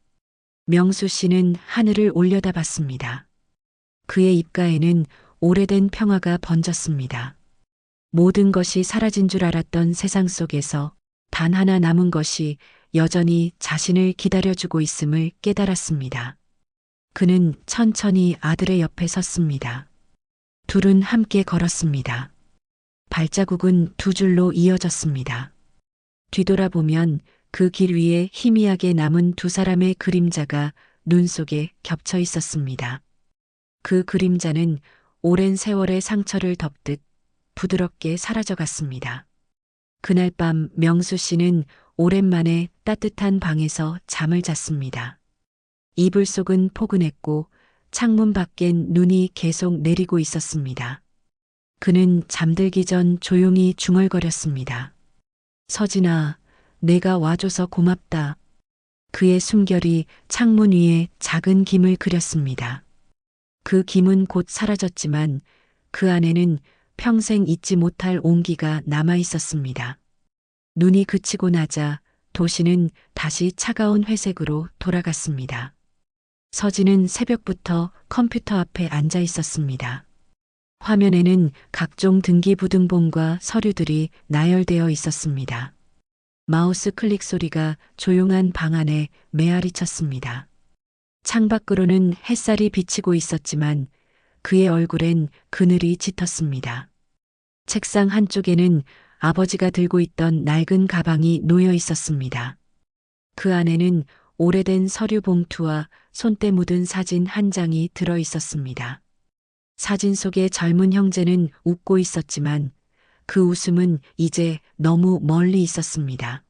Speaker 1: 명수 씨는 하늘을 올려다봤습니다. 그의 입가에는 오래된 평화가 번졌습니다. 모든 것이 사라진 줄 알았던 세상 속에서 단 하나 남은 것이 여전히 자신을 기다려주고 있음을 깨달았습니다. 그는 천천히 아들의 옆에 섰습니다. 둘은 함께 걸었습니다. 발자국은 두 줄로 이어졌습니다. 뒤돌아보면 그 길 위에 희미하게 남은 두 사람의 그림자가 눈 속에 겹쳐 있었습니다. 그 그림자는 오랜 세월의 상처를 덮듯 부드럽게 사라져갔습니다. 그날 밤 명수 씨는 오랜만에 따뜻한 방에서 잠을 잤습니다. 이불 속은 포근했고 창문 밖엔 눈이 계속 내리고 있었습니다. 그는 잠들기 전 조용히 중얼거렸습니다. 서진아, 내가 와줘서 고맙다. 그의 숨결이 창문 위에 작은 김을 그렸습니다. 그 김은 곧 사라졌지만 그 안에는 평생 잊지 못할 온기가 남아 있었습니다. 눈이 그치고 나자 도시는 다시 차가운 회색으로 돌아갔습니다. 서진은 새벽부터 컴퓨터 앞에 앉아 있었습니다. 화면에는 각종 등기부등본과 서류들이 나열되어 있었습니다. 마우스 클릭 소리가 조용한 방 안에 메아리 쳤습니다. 창밖으로는 햇살이 비치고 있었지만 그의 얼굴엔 그늘이 짙었습니다. 책상 한쪽에는 아버지가 들고 있던 낡은 가방이 놓여 있었습니다. 그 안에는 오래된 서류 봉투와 손때 묻은 사진 한 장이 들어 있었습니다. 사진 속의 젊은 형제는 웃고 있었지만 그 웃음은 이제 너무 멀리 있었습니다.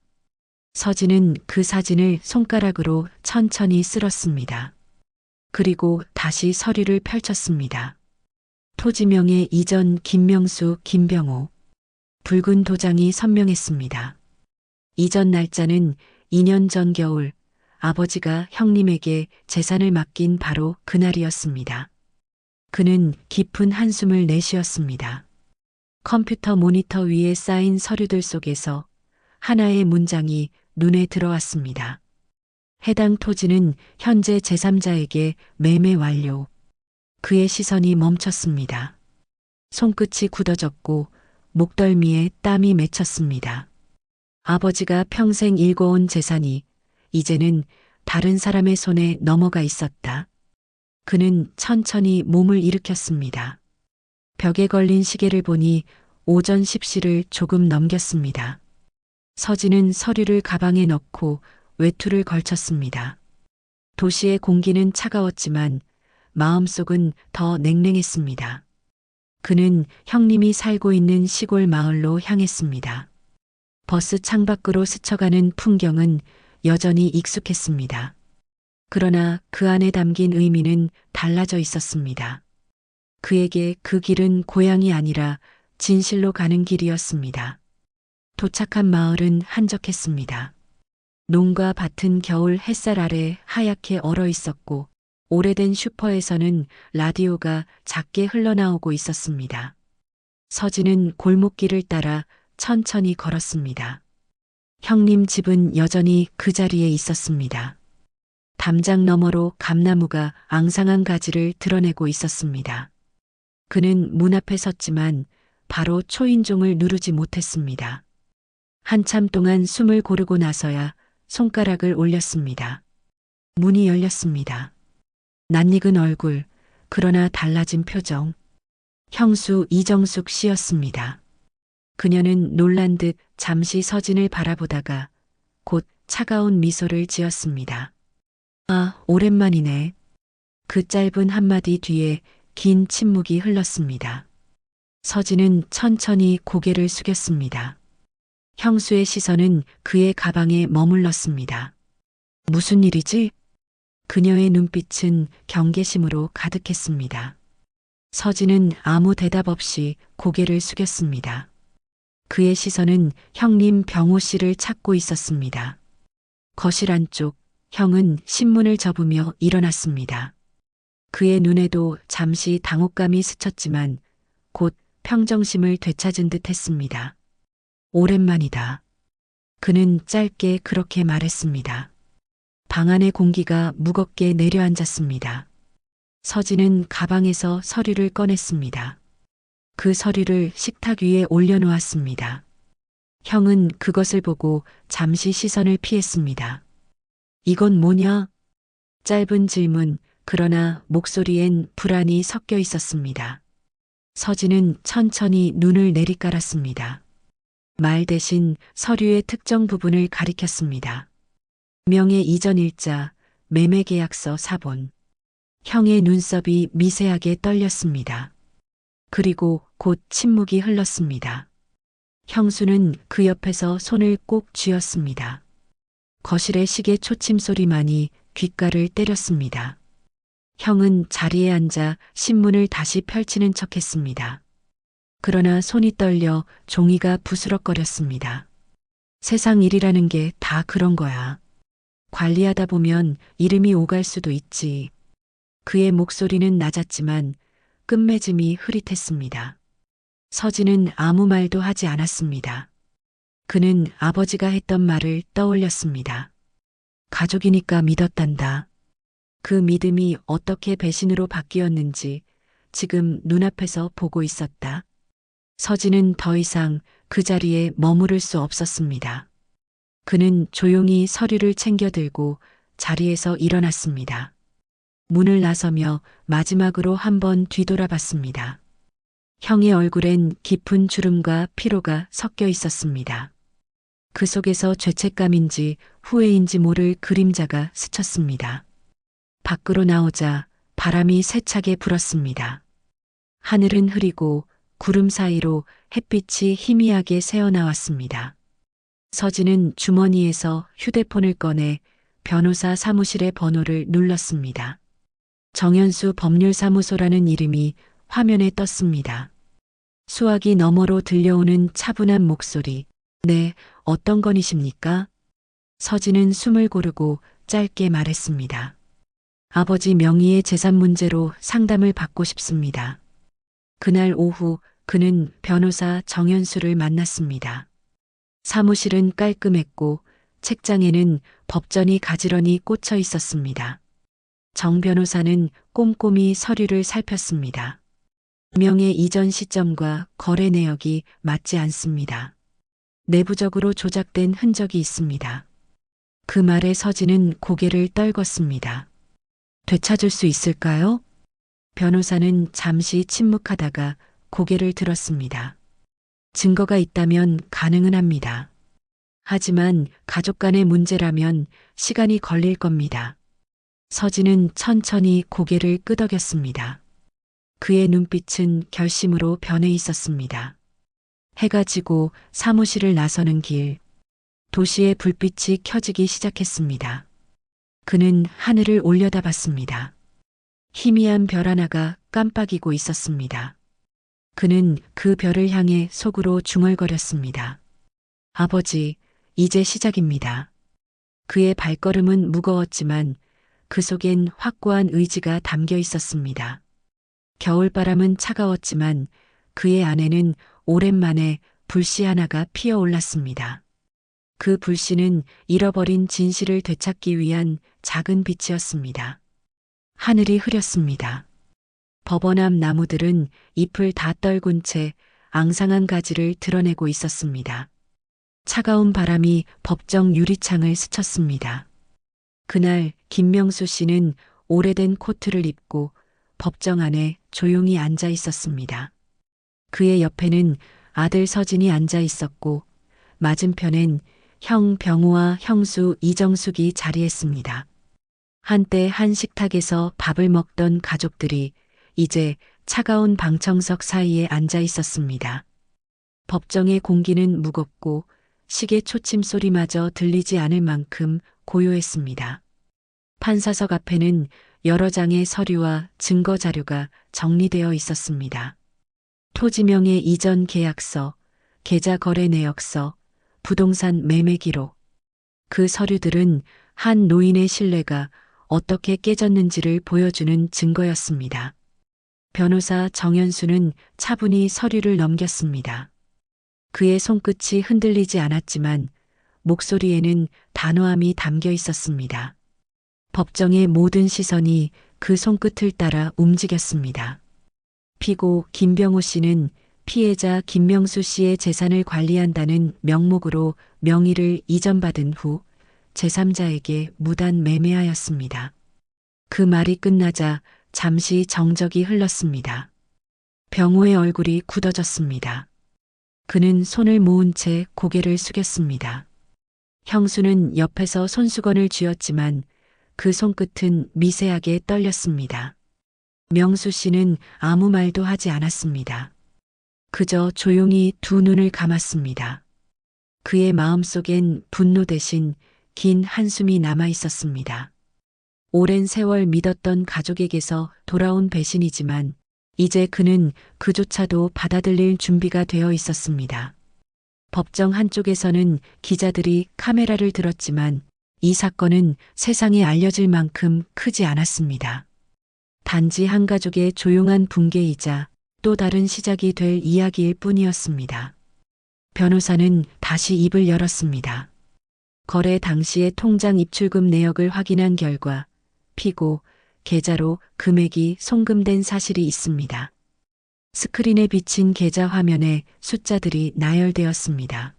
Speaker 1: 서진은 그 사진을 손가락으로 천천히 쓸었습니다. 그리고 다시 서류를 펼쳤습니다. 토지명의 이전 김명수, 김병호. 붉은 도장이 선명했습니다. 이전 날짜는 2년 전 겨울 아버지가 형님에게 재산을 맡긴 바로 그날이었습니다. 그는 깊은 한숨을 내쉬었습니다. 컴퓨터 모니터 위에 쌓인 서류들 속에서 하나의 문장이 눈에 들어왔습니다. 해당 토지는 현재 제3자에게 매매 완료. 그의 시선이 멈췄습니다. 손끝이 굳어졌고 목덜미에 땀이 맺혔습니다. 아버지가 평생 일궈온 재산이 이제는 다른 사람의 손에 넘어가 있었다. 그는 천천히 몸을 일으켰습니다. 벽에 걸린 시계를 보니 오전 10시를 조금 넘겼습니다. 서진은 서류를 가방에 넣고 외투를 걸쳤습니다. 도시의 공기는 차가웠지만 마음속은 더 냉랭했습니다. 그는 형님이 살고 있는 시골 마을로 향했습니다. 버스 창밖으로 스쳐가는 풍경은 여전히 익숙했습니다. 그러나 그 안에 담긴 의미는 달라져 있었습니다. 그에게 그 길은 고향이 아니라 진실로 가는 길이었습니다. 도착한 마을은 한적했습니다. 농가 밭은 겨울 햇살 아래 하얗게 얼어 있었고 오래된 슈퍼에서는 라디오가 작게 흘러나오고 있었습니다. 서진은 골목길을 따라 천천히 걸었습니다. 형님 집은 여전히 그 자리에 있었습니다. 담장 너머로 감나무가 앙상한 가지를 드러내고 있었습니다. 그는 문 앞에 섰지만 바로 초인종을 누르지 못했습니다. 한참 동안 숨을 고르고 나서야 손가락을 올렸습니다. 문이 열렸습니다. 낯익은 얼굴, 그러나 달라진 표정. 형수 이정숙 씨였습니다. 그녀는 놀란 듯 잠시 서진을 바라보다가 곧 차가운 미소를 지었습니다. 아, 오랜만이네. 그 짧은 한마디 뒤에 긴 침묵이 흘렀습니다. 서진은 천천히 고개를 숙였습니다. 형수의 시선은 그의 가방에 머물렀습니다. 무슨 일이지? 그녀의 눈빛은 경계심으로 가득했습니다. 서진은 아무 대답 없이 고개를 숙였습니다. 그의 시선은 형님 병호 씨를 찾고 있었습니다. 거실 안쪽, 형은 신문을 접으며 일어났습니다. 그의 눈에도 잠시 당혹감이 스쳤지만 곧 평정심을 되찾은 듯 했습니다. 오랜만이다. 그는 짧게 그렇게 말했습니다. 방 안의 공기가 무겁게 내려앉았습니다. 서진은 가방에서 서류를 꺼냈습니다. 그 서류를 식탁 위에 올려놓았습니다. 형은 그것을 보고 잠시 시선을 피했습니다. 이건 뭐냐? 짧은 질문, 그러나 목소리엔 불안이 섞여 있었습니다. 서진은 천천히 눈을 내리깔았습니다. 말 대신 서류의 특정 부분을 가리켰습니다. 명예 이전 일자, 매매 계약서 사본. 형의 눈썹이 미세하게 떨렸습니다. 그리고 곧 침묵이 흘렀습니다. 형수는 그 옆에서 손을 꼭 쥐었습니다. 거실의 시계 초침 소리만이 귓가를 때렸습니다. 형은 자리에 앉아 신문을 다시 펼치는 척했습니다. 그러나 손이 떨려 종이가 부스럭거렸습니다. 세상 일이라는 게 다 그런 거야. 관리하다 보면 이름이 오갈 수도 있지. 그의 목소리는 낮았지만 끝맺음이 흐릿했습니다. 서진은 아무 말도 하지 않았습니다. 그는 아버지가 했던 말을 떠올렸습니다. 가족이니까 믿었단다. 그 믿음이 어떻게 배신으로 바뀌었는지 지금 눈앞에서 보고 있었다. 서진은 더 이상 그 자리에 머무를 수 없었습니다. 그는 조용히 서류를 챙겨들고 자리에서 일어났습니다. 문을 나서며 마지막으로 한번 뒤돌아봤습니다. 형의 얼굴엔 깊은 주름과 피로가 섞여 있었습니다. 그 속에서 죄책감인지 후회인지 모를 그림자가 스쳤습니다. 밖으로 나오자 바람이 세차게 불었습니다. 하늘은 흐리고 구름 사이로 햇빛이 희미하게 새어나왔습니다. 서진은 주머니에서 휴대폰을 꺼내 변호사 사무실의 번호를 눌렀습니다. 정현수 법률사무소라는 이름이 화면에 떴습니다. 수화기 너머로 들려오는 차분한 목소리. 네, 어떤 건이십니까? 서진은 숨을 고르고 짧게 말했습니다. 아버지 명의의 재산 문제로 상담을 받고 싶습니다. 그날 오후 그는 변호사 정현수를 만났습니다. 사무실은 깔끔했고 책장에는 법전이 가지런히 꽂혀 있었습니다. 정 변호사는 꼼꼼히 서류를 살폈습니다. 명의 이전 시점과 거래 내역이 맞지 않습니다. 내부적으로 조작된 흔적이 있습니다. 그 말에 서진은 고개를 떨궜습니다. 되찾을 수 있을까요? 변호사는 잠시 침묵하다가 고개를 들었습니다. 증거가 있다면 가능은 합니다. 하지만 가족 간의 문제라면 시간이 걸릴 겁니다. 서진은 천천히 고개를 끄덕였습니다. 그의 눈빛은 결심으로 변해 있었습니다. 해가 지고 사무실을 나서는 길, 도시의 불빛이 켜지기 시작했습니다. 그는 하늘을 올려다봤습니다. 희미한 별 하나가 깜빡이고 있었습니다. 그는 그 별을 향해 속으로 중얼거렸습니다. 아버지, 이제 시작입니다. 그의 발걸음은 무거웠지만 그 속엔 확고한 의지가 담겨 있었습니다. 겨울바람은 차가웠지만 그의 안에는 오랜만에 불씨 하나가 피어올랐습니다. 그 불씨는 잃어버린 진실을 되찾기 위한 작은 빛이었습니다. 하늘이 흐렸습니다. 법원 앞 나무들은 잎을 다 떨군 채 앙상한 가지를 드러내고 있었습니다. 차가운 바람이 법정 유리창을 스쳤습니다. 그날 김명수 씨는 오래된 코트를 입고 법정 안에 조용히 앉아 있었습니다. 그의 옆에는 아들 서진이 앉아 있었고 맞은편엔 형 병우와 형수 이정숙이 자리했습니다. 한때 한 식탁에서 밥을 먹던 가족들이 이제 차가운 방청석 사이에 앉아 있었습니다. 법정의 공기는 무겁고 시계 초침 소리마저 들리지 않을 만큼 고요했습니다. 판사석 앞에는 여러 장의 서류와 증거 자료가 정리되어 있었습니다. 토지명의 이전 계약서, 계좌 거래 내역서, 부동산 매매 기록. 그 서류들은 한 노인의 신뢰가 어떻게 깨졌는지를 보여주는 증거였습니다. 변호사 정현수는 차분히 서류를 넘겼습니다. 그의 손끝이 흔들리지 않았지만 목소리에는 단호함이 담겨 있었습니다. 법정의 모든 시선이 그 손끝을 따라 움직였습니다. 피고 김병호 씨는 피해자 김명수 씨의 재산을 관리한다는 명목으로 명의를 이전받은 후 제3자에게 무단 매매하였습니다. 그 말이 끝나자 잠시 정적이 흘렀습니다. 병호의 얼굴이 굳어졌습니다. 그는 손을 모은 채 고개를 숙였습니다. 형수는 옆에서 손수건을 쥐었지만 그 손끝은 미세하게 떨렸습니다. 명수 씨는 아무 말도 하지 않았습니다. 그저 조용히 두 눈을 감았습니다. 그의 마음속엔 분노 대신 긴 한숨이 남아 있었습니다. 오랜 세월 믿었던 가족에게서 돌아온 배신이지만 이제 그는 그조차도 받아들일 준비가 되어 있었습니다. 법정 한쪽에서는 기자들이 카메라를 들었지만 이 사건은 세상에 알려질 만큼 크지 않았습니다. 단지 한 가족의 조용한 붕괴이자 또 다른 시작이 될 이야기일 뿐이었습니다. 변호사는 다시 입을 열었습니다. 거래 당시의 통장 입출금 내역을 확인한 결과 피고 계좌로 금액이 송금된 사실이 있습니다. 스크린에 비친 계좌 화면에 숫자들이 나열되었습니다.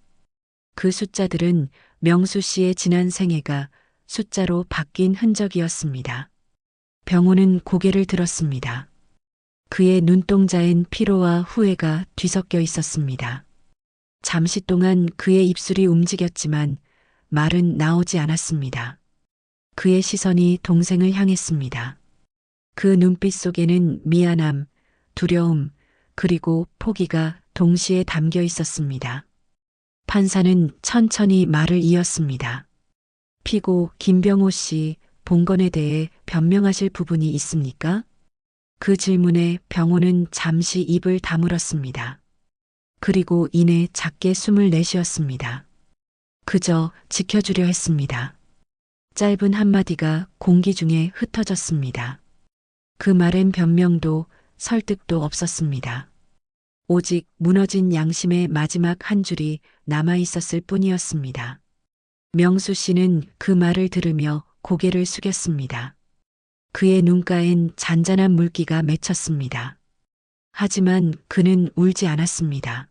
Speaker 1: 그 숫자들은 명수 씨의 지난 생애가 숫자로 바뀐 흔적이었습니다. 병호는 고개를 들었습니다. 그의 눈동자엔 피로와 후회가 뒤섞여 있었습니다. 잠시 동안 그의 입술이 움직였지만 말은 나오지 않았습니다. 그의 시선이 동생을 향했습니다. 그 눈빛 속에는 미안함, 두려움, 그리고 포기가 동시에 담겨 있었습니다. 판사는 천천히 말을 이었습니다. 피고 김병호 씨 본건에 대해 변명하실 부분이 있습니까? 그 질문에 병호는 잠시 입을 다물었습니다. 그리고 이내 작게 숨을 내쉬었습니다. 그저 지켜주려 했습니다. 짧은 한마디가 공기 중에 흩어졌습니다. 그 말엔 변명도 설득도 없었습니다. 오직 무너진 양심의 마지막 한 줄이 남아 있었을 뿐이었습니다. 명수 씨는 그 말을 들으며 고개를 숙였습니다. 그의 눈가엔 잔잔한 물기가 맺혔습니다. 하지만 그는 울지 않았습니다.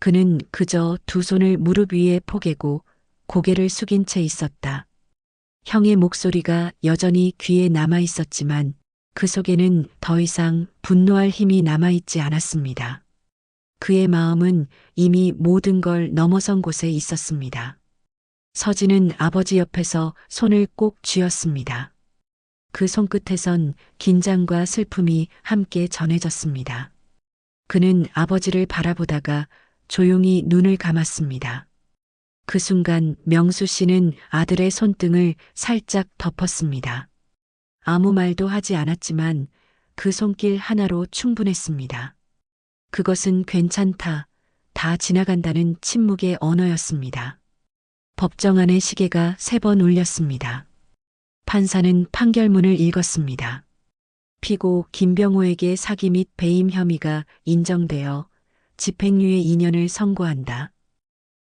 Speaker 1: 그는 그저 두 손을 무릎 위에 포개고 고개를 숙인 채 있었다. 형의 목소리가 여전히 귀에 남아 있었지만 그 속에는 더 이상 분노할 힘이 남아있지 않았습니다. 그의 마음은 이미 모든 걸 넘어선 곳에 있었습니다. 서진은 아버지 옆에서 손을 꼭 쥐었습니다. 그 손끝에선 긴장과 슬픔이 함께 전해졌습니다. 그는 아버지를 바라보다가 조용히 눈을 감았습니다. 그 순간 명수 씨는 아들의 손등을 살짝 덮었습니다. 아무 말도 하지 않았지만 그 손길 하나로 충분했습니다. 그것은 괜찮다, 다 지나간다는 침묵의 언어였습니다. 법정 안의 시계가 3번 울렸습니다. 판사는 판결문을 읽었습니다. 피고 김병호에게 사기 및 배임 혐의가 인정되어 집행유예 2년을 선고한다.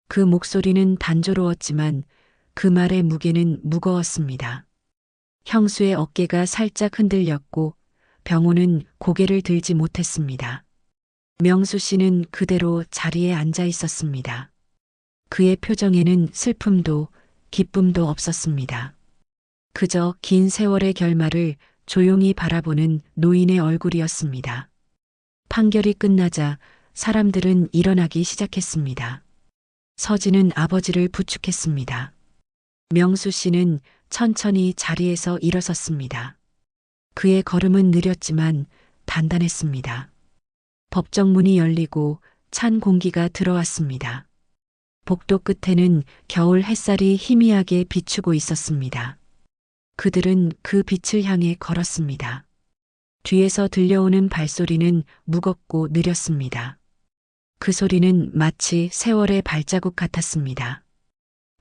Speaker 1: 그 목소리는 단조로웠지만 그 말의 무게는 무거웠습니다. 형수의 어깨가 살짝 흔들렸고 병호는 고개를 들지 못했습니다. 명수 씨는 그대로 자리에 앉아 있었습니다. 그의 표정에는 슬픔도 기쁨도 없었습니다. 그저 긴 세월의 결말을 조용히 바라보는 노인의 얼굴이었습니다. 판결이 끝나자 사람들은 일어나기 시작했습니다. 서진은 아버지를 부축했습니다. 명수 씨는 천천히 자리에서 일어섰습니다. 그의 걸음은 느렸지만 단단했습니다. 법정 문이 열리고 찬 공기가 들어왔습니다. 복도 끝에는 겨울 햇살이 희미하게 비추고 있었습니다. 그들은 그 빛을 향해 걸었습니다. 뒤에서 들려오는 발소리는 무겁고 느렸습니다. 그 소리는 마치 세월의 발자국 같았습니다.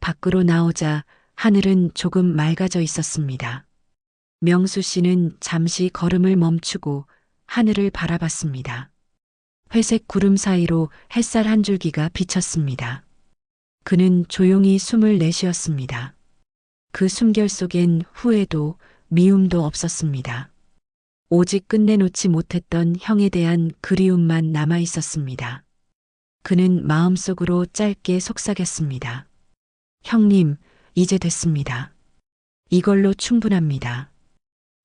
Speaker 1: 밖으로 나오자 하늘은 조금 맑아져 있었습니다. 명수 씨는 잠시 걸음을 멈추고 하늘을 바라봤습니다. 회색 구름 사이로 햇살 한 줄기가 비쳤습니다. 그는 조용히 숨을 내쉬었습니다. 그 숨결 속엔 후회도 미움도 없었습니다. 오직 끝내놓지 못했던 형에 대한 그리움만 남아 있었습니다. 그는 마음속으로 짧게 속삭였습니다. 형님, 이제 됐습니다. 이걸로 충분합니다.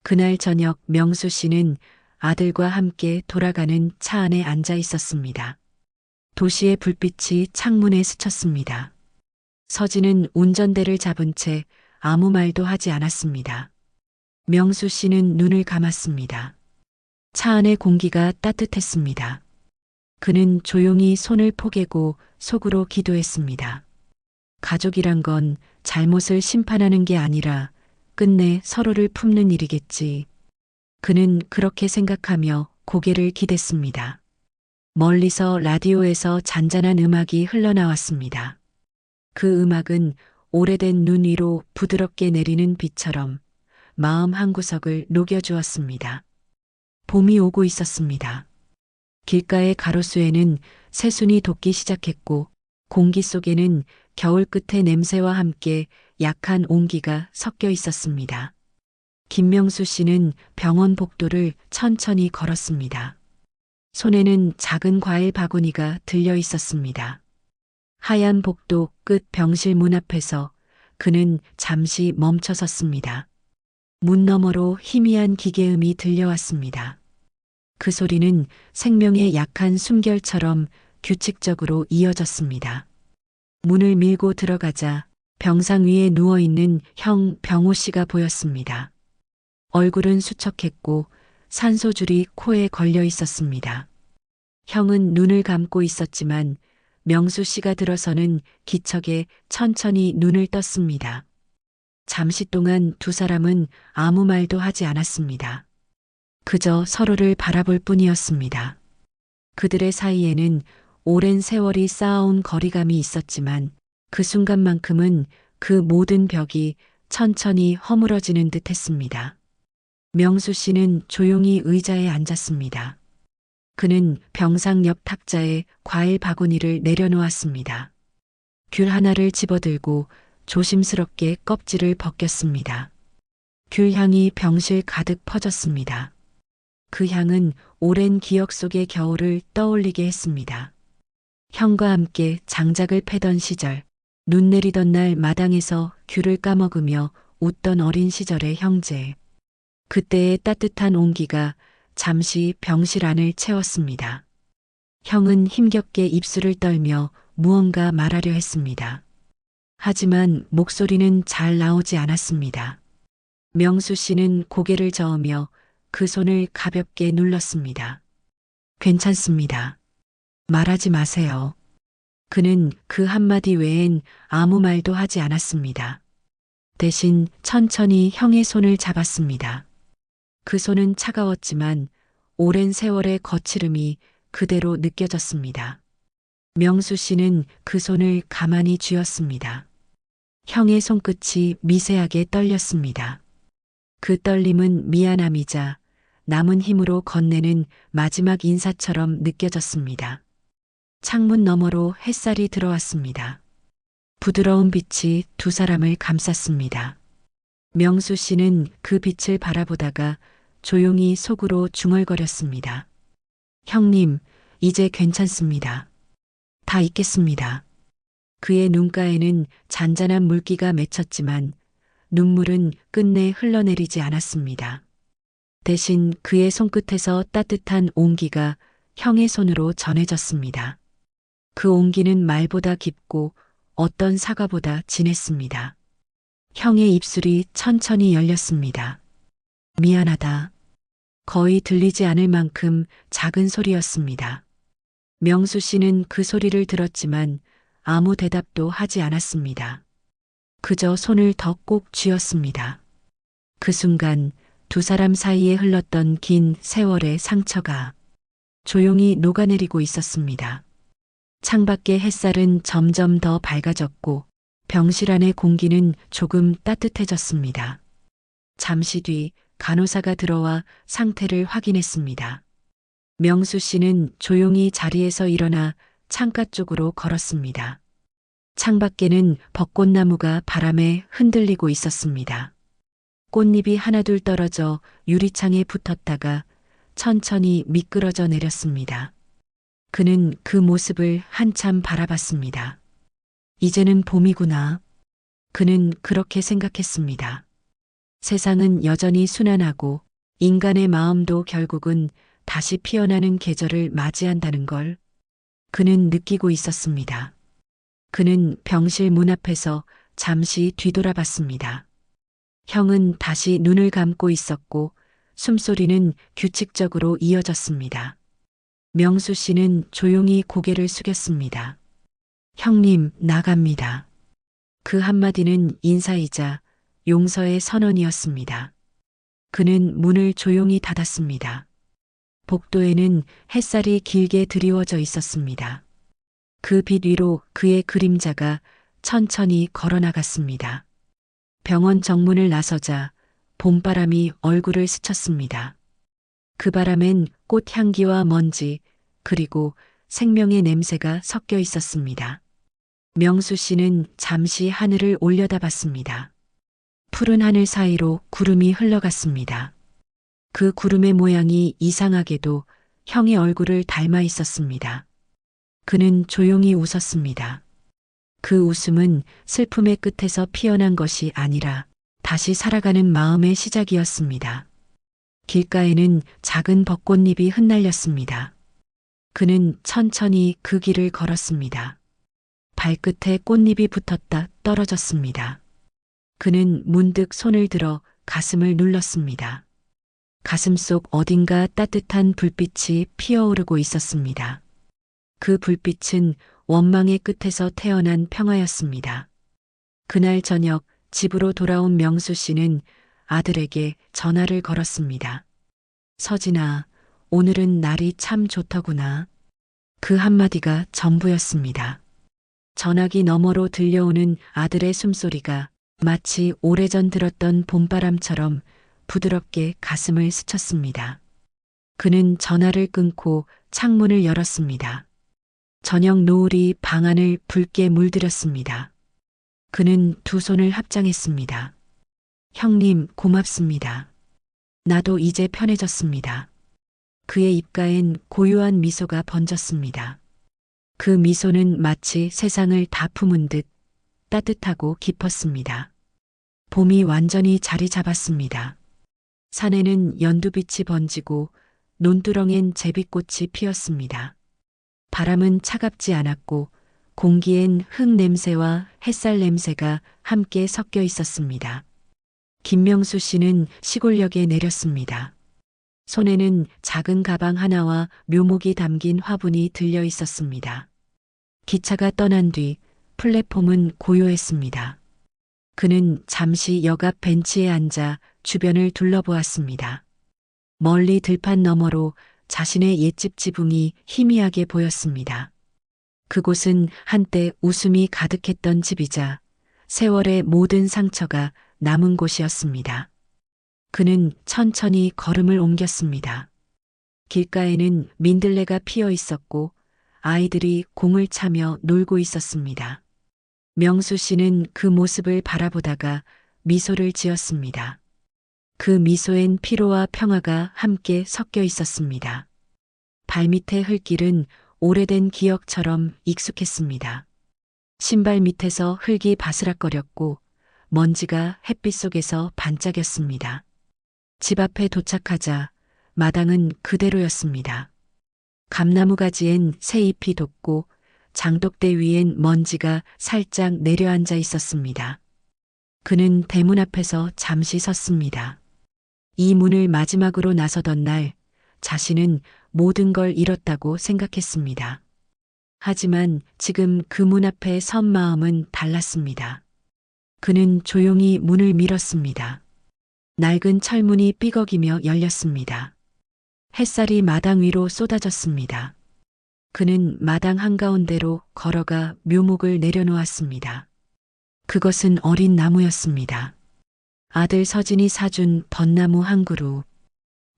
Speaker 1: 그날 저녁 명수 씨는 아들과 함께 돌아가는 차 안에 앉아 있었습니다. 도시의 불빛이 창문에 스쳤습니다. 서진은 운전대를 잡은 채 아무 말도 하지 않았습니다. 명수 씨는 눈을 감았습니다. 차 안의 공기가 따뜻했습니다. 그는 조용히 손을 포개고 속으로 기도했습니다. 가족이란 건 잘못을 심판하는 게 아니라 끝내 서로를 품는 일이겠지. 그는 그렇게 생각하며 고개를 기댔습니다. 멀리서 라디오에서 잔잔한 음악이 흘러나왔습니다. 그 음악은 오래된 눈 위로 부드럽게 내리는 비처럼 마음 한구석을 녹여주었습니다. 봄이 오고 있었습니다. 길가의 가로수에는 새순이 돋기 시작했고 공기 속에는 겨울 끝의 냄새와 함께 약한 온기가 섞여 있었습니다. 김명수 씨는 병원 복도를 천천히 걸었습니다. 손에는 작은 과일 바구니가 들려 있었습니다. 하얀 복도 끝 병실 문 앞에서 그는 잠시 멈춰 섰습니다. 문 너머로 희미한 기계음이 들려왔습니다. 그 소리는 생명의 약한 숨결처럼 규칙적으로 이어졌습니다. 문을 밀고 들어가자 병상 위에 누워있는 형 병호 씨가 보였습니다. 얼굴은 수척했고 산소줄이 코에 걸려 있었습니다. 형은 눈을 감고 있었지만 명수 씨가 들어서는 기척에 천천히 눈을 떴습니다. 잠시 동안 두 사람은 아무 말도 하지 않았습니다. 그저 서로를 바라볼 뿐이었습니다. 그들의 사이에는 오랜 세월이 쌓아온 거리감이 있었지만 그 순간만큼은 그 모든 벽이 천천히 허물어지는 듯 했습니다. 명수 씨는 조용히 의자에 앉았습니다. 그는 병상 옆 탁자에 과일 바구니를 내려놓았습니다. 귤 하나를 집어들고 조심스럽게 껍질을 벗겼습니다. 귤 향이 병실 가득 퍼졌습니다. 그 향은 오랜 기억 속의 겨울을 떠올리게 했습니다. 형과 함께 장작을 패던 시절, 눈 내리던 날 마당에서 귤을 까먹으며 웃던 어린 시절의 형제. 그때의 따뜻한 온기가 잠시 병실 안을 채웠습니다. 형은 힘겹게 입술을 떨며 무언가 말하려 했습니다. 하지만 목소리는 잘 나오지 않았습니다. 명수 씨는 고개를 저으며 그 손을 가볍게 눌렀습니다. 괜찮습니다. 말하지 마세요. 그는 그 한마디 외엔 아무 말도 하지 않았습니다. 대신 천천히 형의 손을 잡았습니다. 그 손은 차가웠지만 오랜 세월의 거칠음이 그대로 느껴졌습니다. 명수 씨는 그 손을 가만히 쥐었습니다. 형의 손끝이 미세하게 떨렸습니다. 그 떨림은 미안함이자 남은 힘으로 건네는 마지막 인사처럼 느껴졌습니다. 창문 너머로 햇살이 들어왔습니다. 부드러운 빛이 두 사람을 감쌌습니다. 명수 씨는 그 빛을 바라보다가 조용히 속으로 중얼거렸습니다. 형님, 이제 괜찮습니다. 다 잊겠습니다. 그의 눈가에는 잔잔한 물기가 맺혔지만 눈물은 끝내 흘러내리지 않았습니다. 대신 그의 손끝에서 따뜻한 온기가 형의 손으로 전해졌습니다. 그 온기는 말보다 깊고 어떤 사과보다 진했습니다. 형의 입술이 천천히 열렸습니다. 미안하다. 거의 들리지 않을 만큼 작은 소리였습니다. 명수 씨는 그 소리를 들었지만 아무 대답도 하지 않았습니다. 그저 손을 더 꼭 쥐었습니다. 그 순간 두 사람 사이에 흘렀던 긴 세월의 상처가 조용히 녹아내리고 있었습니다. 창밖의 햇살은 점점 더 밝아졌고 병실 안의 공기는 조금 따뜻해졌습니다. 잠시 뒤 간호사가 들어와 상태를 확인했습니다. 명수 씨는 조용히 자리에서 일어나 창가 쪽으로 걸었습니다. 창밖에는 벚꽃나무가 바람에 흔들리고 있었습니다. 꽃잎이 하나둘 떨어져 유리창에 붙었다가 천천히 미끄러져 내렸습니다. 그는 그 모습을 한참 바라봤습니다. 이제는 봄이구나. 그는 그렇게 생각했습니다. 세상은 여전히 순환하고 인간의 마음도 결국은 다시 피어나는 계절을 맞이한다는 걸 그는 느끼고 있었습니다. 그는 병실 문 앞에서 잠시 뒤돌아봤습니다. 형은 다시 눈을 감고 있었고 숨소리는 규칙적으로 이어졌습니다. 명수 씨는 조용히 고개를 숙였습니다. 형님, 나갑니다. 그 한마디는 인사이자 용서의 선언이었습니다. 그는 문을 조용히 닫았습니다. 복도에는 햇살이 길게 드리워져 있었습니다. 그 빛 위로 그의 그림자가 천천히 걸어나갔습니다. 병원 정문을 나서자 봄바람이 얼굴을 스쳤습니다. 그 바람엔 꽃향기와 먼지 그리고 생명의 냄새가 섞여 있었습니다. 명수 씨는 잠시 하늘을 올려다봤습니다. 푸른 하늘 사이로 구름이 흘러갔습니다. 그 구름의 모양이 이상하게도 형의 얼굴을 닮아 있었습니다. 그는 조용히 웃었습니다. 그 웃음은 슬픔의 끝에서 피어난 것이 아니라 다시 살아가는 마음의 시작이었습니다. 길가에는 작은 벚꽃잎이 흩날렸습니다. 그는 천천히 그 길을 걸었습니다. 발끝에 꽃잎이 붙었다 떨어졌습니다. 그는 문득 손을 들어 가슴을 눌렀습니다. 가슴 속 어딘가 따뜻한 불빛이 피어오르고 있었습니다. 그 불빛은 원망의 끝에서 태어난 평화였습니다. 그날 저녁 집으로 돌아온 명수 씨는 아들에게 전화를 걸었습니다. 서진아, 오늘은 날이 참 좋더구나. 그 한마디가 전부였습니다. 전화기 너머로 들려오는 아들의 숨소리가 마치 오래전 들었던 봄바람처럼 부드럽게 가슴을 스쳤습니다. 그는 전화를 끊고 창문을 열었습니다. 저녁 노을이 방 안을 붉게 물들였습니다. 그는 두 손을 합장했습니다. 형님, 고맙습니다. 나도 이제 편해졌습니다. 그의 입가엔 고요한 미소가 번졌습니다. 그 미소는 마치 세상을 다 품은 듯 따뜻하고 깊었습니다. 봄이 완전히 자리 잡았습니다. 산에는 연두빛이 번지고 논두렁엔 제비꽃이 피었습니다. 바람은 차갑지 않았고 공기엔 흙 냄새와 햇살 냄새가 함께 섞여 있었습니다. 김명수 씨는 시골역에 내렸습니다. 손에는 작은 가방 하나와 묘목이 담긴 화분이 들려 있었습니다. 기차가 떠난 뒤 플랫폼은 고요했습니다. 그는 잠시 역 앞 벤치에 앉아 주변을 둘러보았습니다. 멀리 들판 너머로 자신의 옛집 지붕이 희미하게 보였습니다. 그곳은 한때 웃음이 가득했던 집이자 세월의 모든 상처가 남은 곳이었습니다. 그는 천천히 걸음을 옮겼습니다. 길가에는 민들레가 피어 있었고 아이들이 공을 차며 놀고 있었습니다. 명수 씨는 그 모습을 바라보다가 미소를 지었습니다. 그 미소엔 피로와 평화가 함께 섞여 있었습니다. 발밑의 흙길은 오래된 기억처럼 익숙했습니다. 신발 밑에서 흙이 바스락거렸고 먼지가 햇빛 속에서 반짝였습니다. 집 앞에 도착하자 마당은 그대로였습니다. 감나무 가지엔 새 잎이 돋고 장독대 위엔 먼지가 살짝 내려앉아 있었습니다. 그는 대문 앞에서 잠시 섰습니다. 이 문을 마지막으로 나서던 날 자신은 모든 걸 잃었다고 생각했습니다. 하지만 지금 그 문 앞에 선 마음은 달랐습니다. 그는 조용히 문을 밀었습니다. 낡은 철문이 삐걱이며 열렸습니다. 햇살이 마당 위로 쏟아졌습니다. 그는 마당 한가운데로 걸어가 묘목을 내려놓았습니다. 그것은 어린 나무였습니다. 아들 서진이 사준 벚나무 한 그루.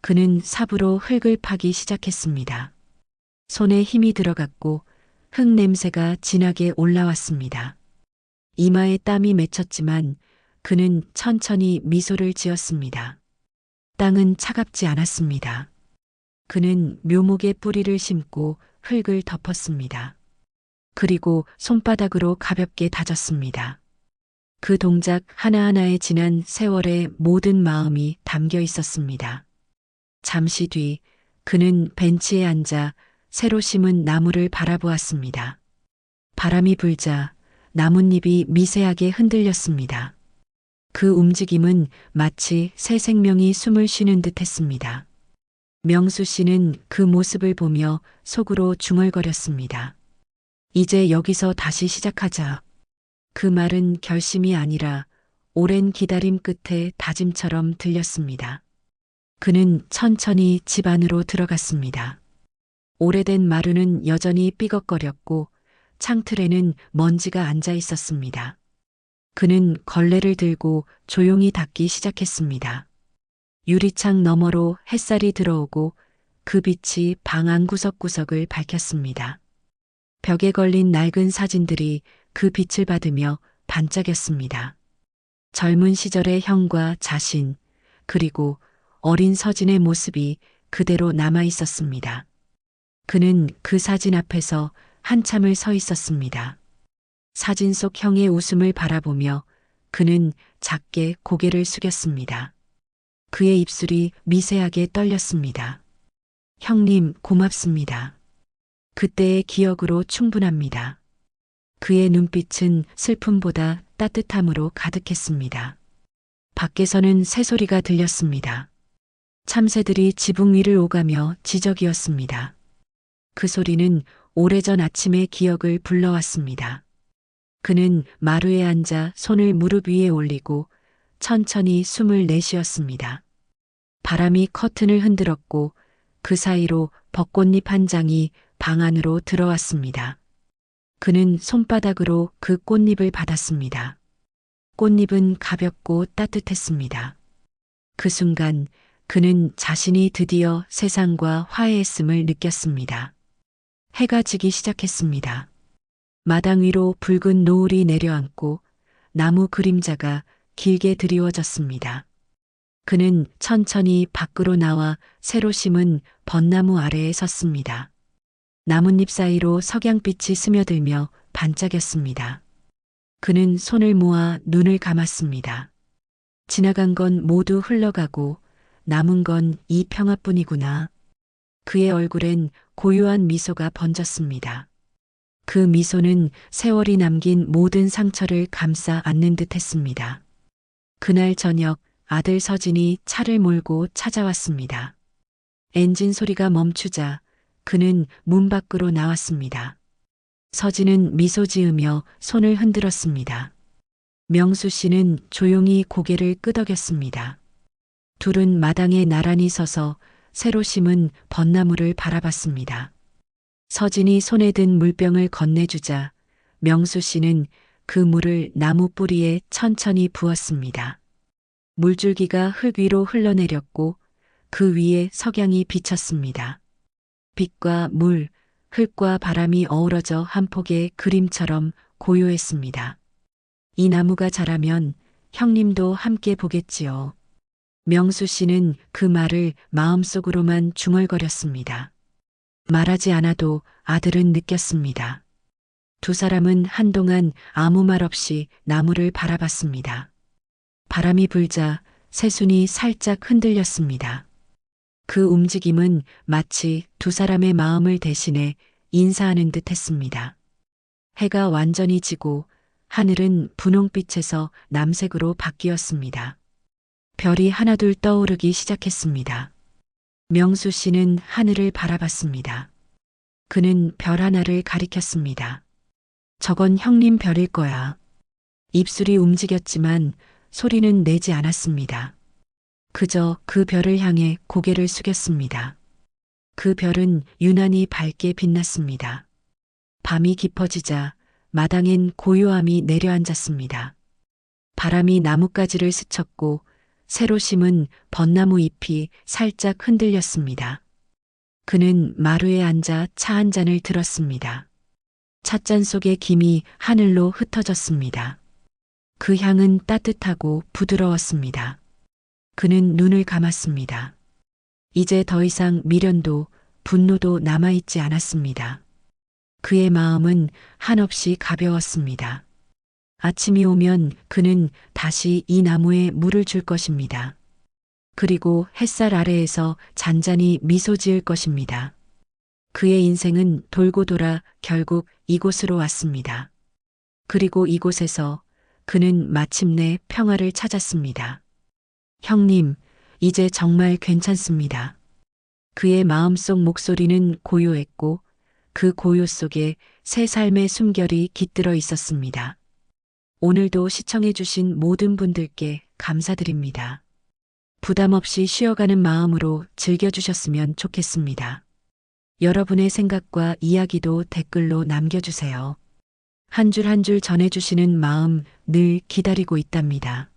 Speaker 1: 그는 삽으로 흙을 파기 시작했습니다. 손에 힘이 들어갔고 흙 냄새가 진하게 올라왔습니다. 이마에 땀이 맺혔지만 그는 천천히 미소를 지었습니다. 땅은 차갑지 않았습니다. 그는 묘목에 뿌리를 심고 흙을 덮었습니다. 그리고 손바닥으로 가볍게 다졌습니다. 그 동작 하나하나에 지난 세월의 모든 마음이 담겨 있었습니다. 잠시 뒤 그는 벤치에 앉아 새로 심은 나무를 바라보았습니다. 바람이 불자 나뭇잎이 미세하게 흔들렸습니다. 그 움직임은 마치 새 생명이 숨을 쉬는 듯 했습니다. 명수 씨는 그 모습을 보며 속으로 중얼거렸습니다. 이제 여기서 다시 시작하자. 그 말은 결심이 아니라 오랜 기다림 끝에 다짐처럼 들렸습니다. 그는 천천히 집 안으로 들어갔습니다. 오래된 마루는 여전히 삐걱거렸고 창틀에는 먼지가 앉아 있었습니다. 그는 걸레를 들고 조용히 닦기 시작했습니다. 유리창 너머로 햇살이 들어오고 그 빛이 방 안 구석구석을 밝혔습니다. 벽에 걸린 낡은 사진들이 그 빛을 받으며 반짝였습니다. 젊은 시절의 형과 자신, 그리고 어린 서진의 모습이 그대로 남아 있었습니다. 그는 그 사진 앞에서 한참을 서 있었습니다. 사진 속 형의 웃음을 바라보며 그는 작게 고개를 숙였습니다. 그의 입술이 미세하게 떨렸습니다. 형님, 고맙습니다. 그때의 기억으로 충분합니다. 그의 눈빛은 슬픔보다 따뜻함으로 가득했습니다. 밖에서는 새소리가 들렸습니다. 참새들이 지붕 위를 오가며 지저귀었습니다. 그 소리는 오래전 아침의 기억을 불러왔습니다. 그는 마루에 앉아 손을 무릎 위에 올리고 천천히 숨을 내쉬었습니다. 바람이 커튼을 흔들었고 그 사이로 벚꽃잎 한 장이 방 안으로 들어왔습니다. 그는 손바닥으로 그 꽃잎을 받았습니다. 꽃잎은 가볍고 따뜻했습니다. 그 순간 그는 자신이 드디어 세상과 화해했음을 느꼈습니다. 해가 지기 시작했습니다. 마당 위로 붉은 노을이 내려앉고 나무 그림자가 길게 드리워졌습니다. 그는 천천히 밖으로 나와 새로 심은 벚나무 아래에 섰습니다. 나뭇잎 사이로 석양빛이 스며들며 반짝였습니다. 그는 손을 모아 눈을 감았습니다. 지나간 건 모두 흘러가고 남은 건 이 평화뿐이구나. 그의 얼굴엔 고요한 미소가 번졌습니다. 그 미소는 세월이 남긴 모든 상처를 감싸 안는 듯 했습니다. 그날 저녁 아들 서진이 차를 몰고 찾아왔습니다. 엔진 소리가 멈추자 그는 문 밖으로 나왔습니다. 서진은 미소 지으며 손을 흔들었습니다. 명수 씨는 조용히 고개를 끄덕였습니다. 둘은 마당에 나란히 서서 새로 심은 벚나무를 바라봤습니다. 서진이 손에 든 물병을 건네주자 명수 씨는 그 물을 나무 뿌리에 천천히 부었습니다. 물줄기가 흙 위로 흘러내렸고 그 위에 석양이 비쳤습니다. 빛과 물, 흙과 바람이 어우러져 한 폭의 그림처럼 고요했습니다. 이 나무가 자라면 형님도 함께 보겠지요. 명수 씨는 그 말을 마음속으로만 중얼거렸습니다. 말하지 않아도 아들은 느꼈습니다. 두 사람은 한동안 아무 말 없이 나무를 바라봤습니다. 바람이 불자 새순이 살짝 흔들렸습니다. 그 움직임은 마치 두 사람의 마음을 대신해 인사하는 듯 했습니다. 해가 완전히 지고 하늘은 분홍빛에서 남색으로 바뀌었습니다. 별이 하나둘 떠오르기 시작했습니다. 명수 씨는 하늘을 바라봤습니다. 그는 별 하나를 가리켰습니다. 저건 형님 별일 거야. 입술이 움직였지만 소리는 내지 않았습니다. 그저 그 별을 향해 고개를 숙였습니다. 그 별은 유난히 밝게 빛났습니다. 밤이 깊어지자 마당엔 고요함이 내려앉았습니다. 바람이 나뭇가지를 스쳤고 새로 심은 벚나무 잎이 살짝 흔들렸습니다. 그는 마루에 앉아 차 한 잔을 들었습니다. 찻잔 속의 김이 하늘로 흩어졌습니다. 그 향은 따뜻하고 부드러웠습니다. 그는 눈을 감았습니다. 이제 더 이상 미련도 분노도 남아있지 않았습니다. 그의 마음은 한없이 가벼웠습니다. 아침이 오면 그는 다시 이 나무에 물을 줄 것입니다. 그리고 햇살 아래에서 잔잔히 미소 지을 것입니다. 그의 인생은 돌고 돌아 결국 이곳으로 왔습니다. 그리고 이곳에서 그는 마침내 평화를 찾았습니다. 형님, 이제 정말 괜찮습니다. 그의 마음속 목소리는 고요했고 그 고요 속에 새 삶의 숨결이 깃들어 있었습니다. 오늘도 시청해주신 모든 분들께 감사드립니다. 부담 없이 쉬어가는 마음으로 즐겨주셨으면 좋겠습니다. 여러분의 생각과 이야기도 댓글로 남겨주세요. 한 줄 한 줄 전해주시는 마음 늘 기다리고 있답니다.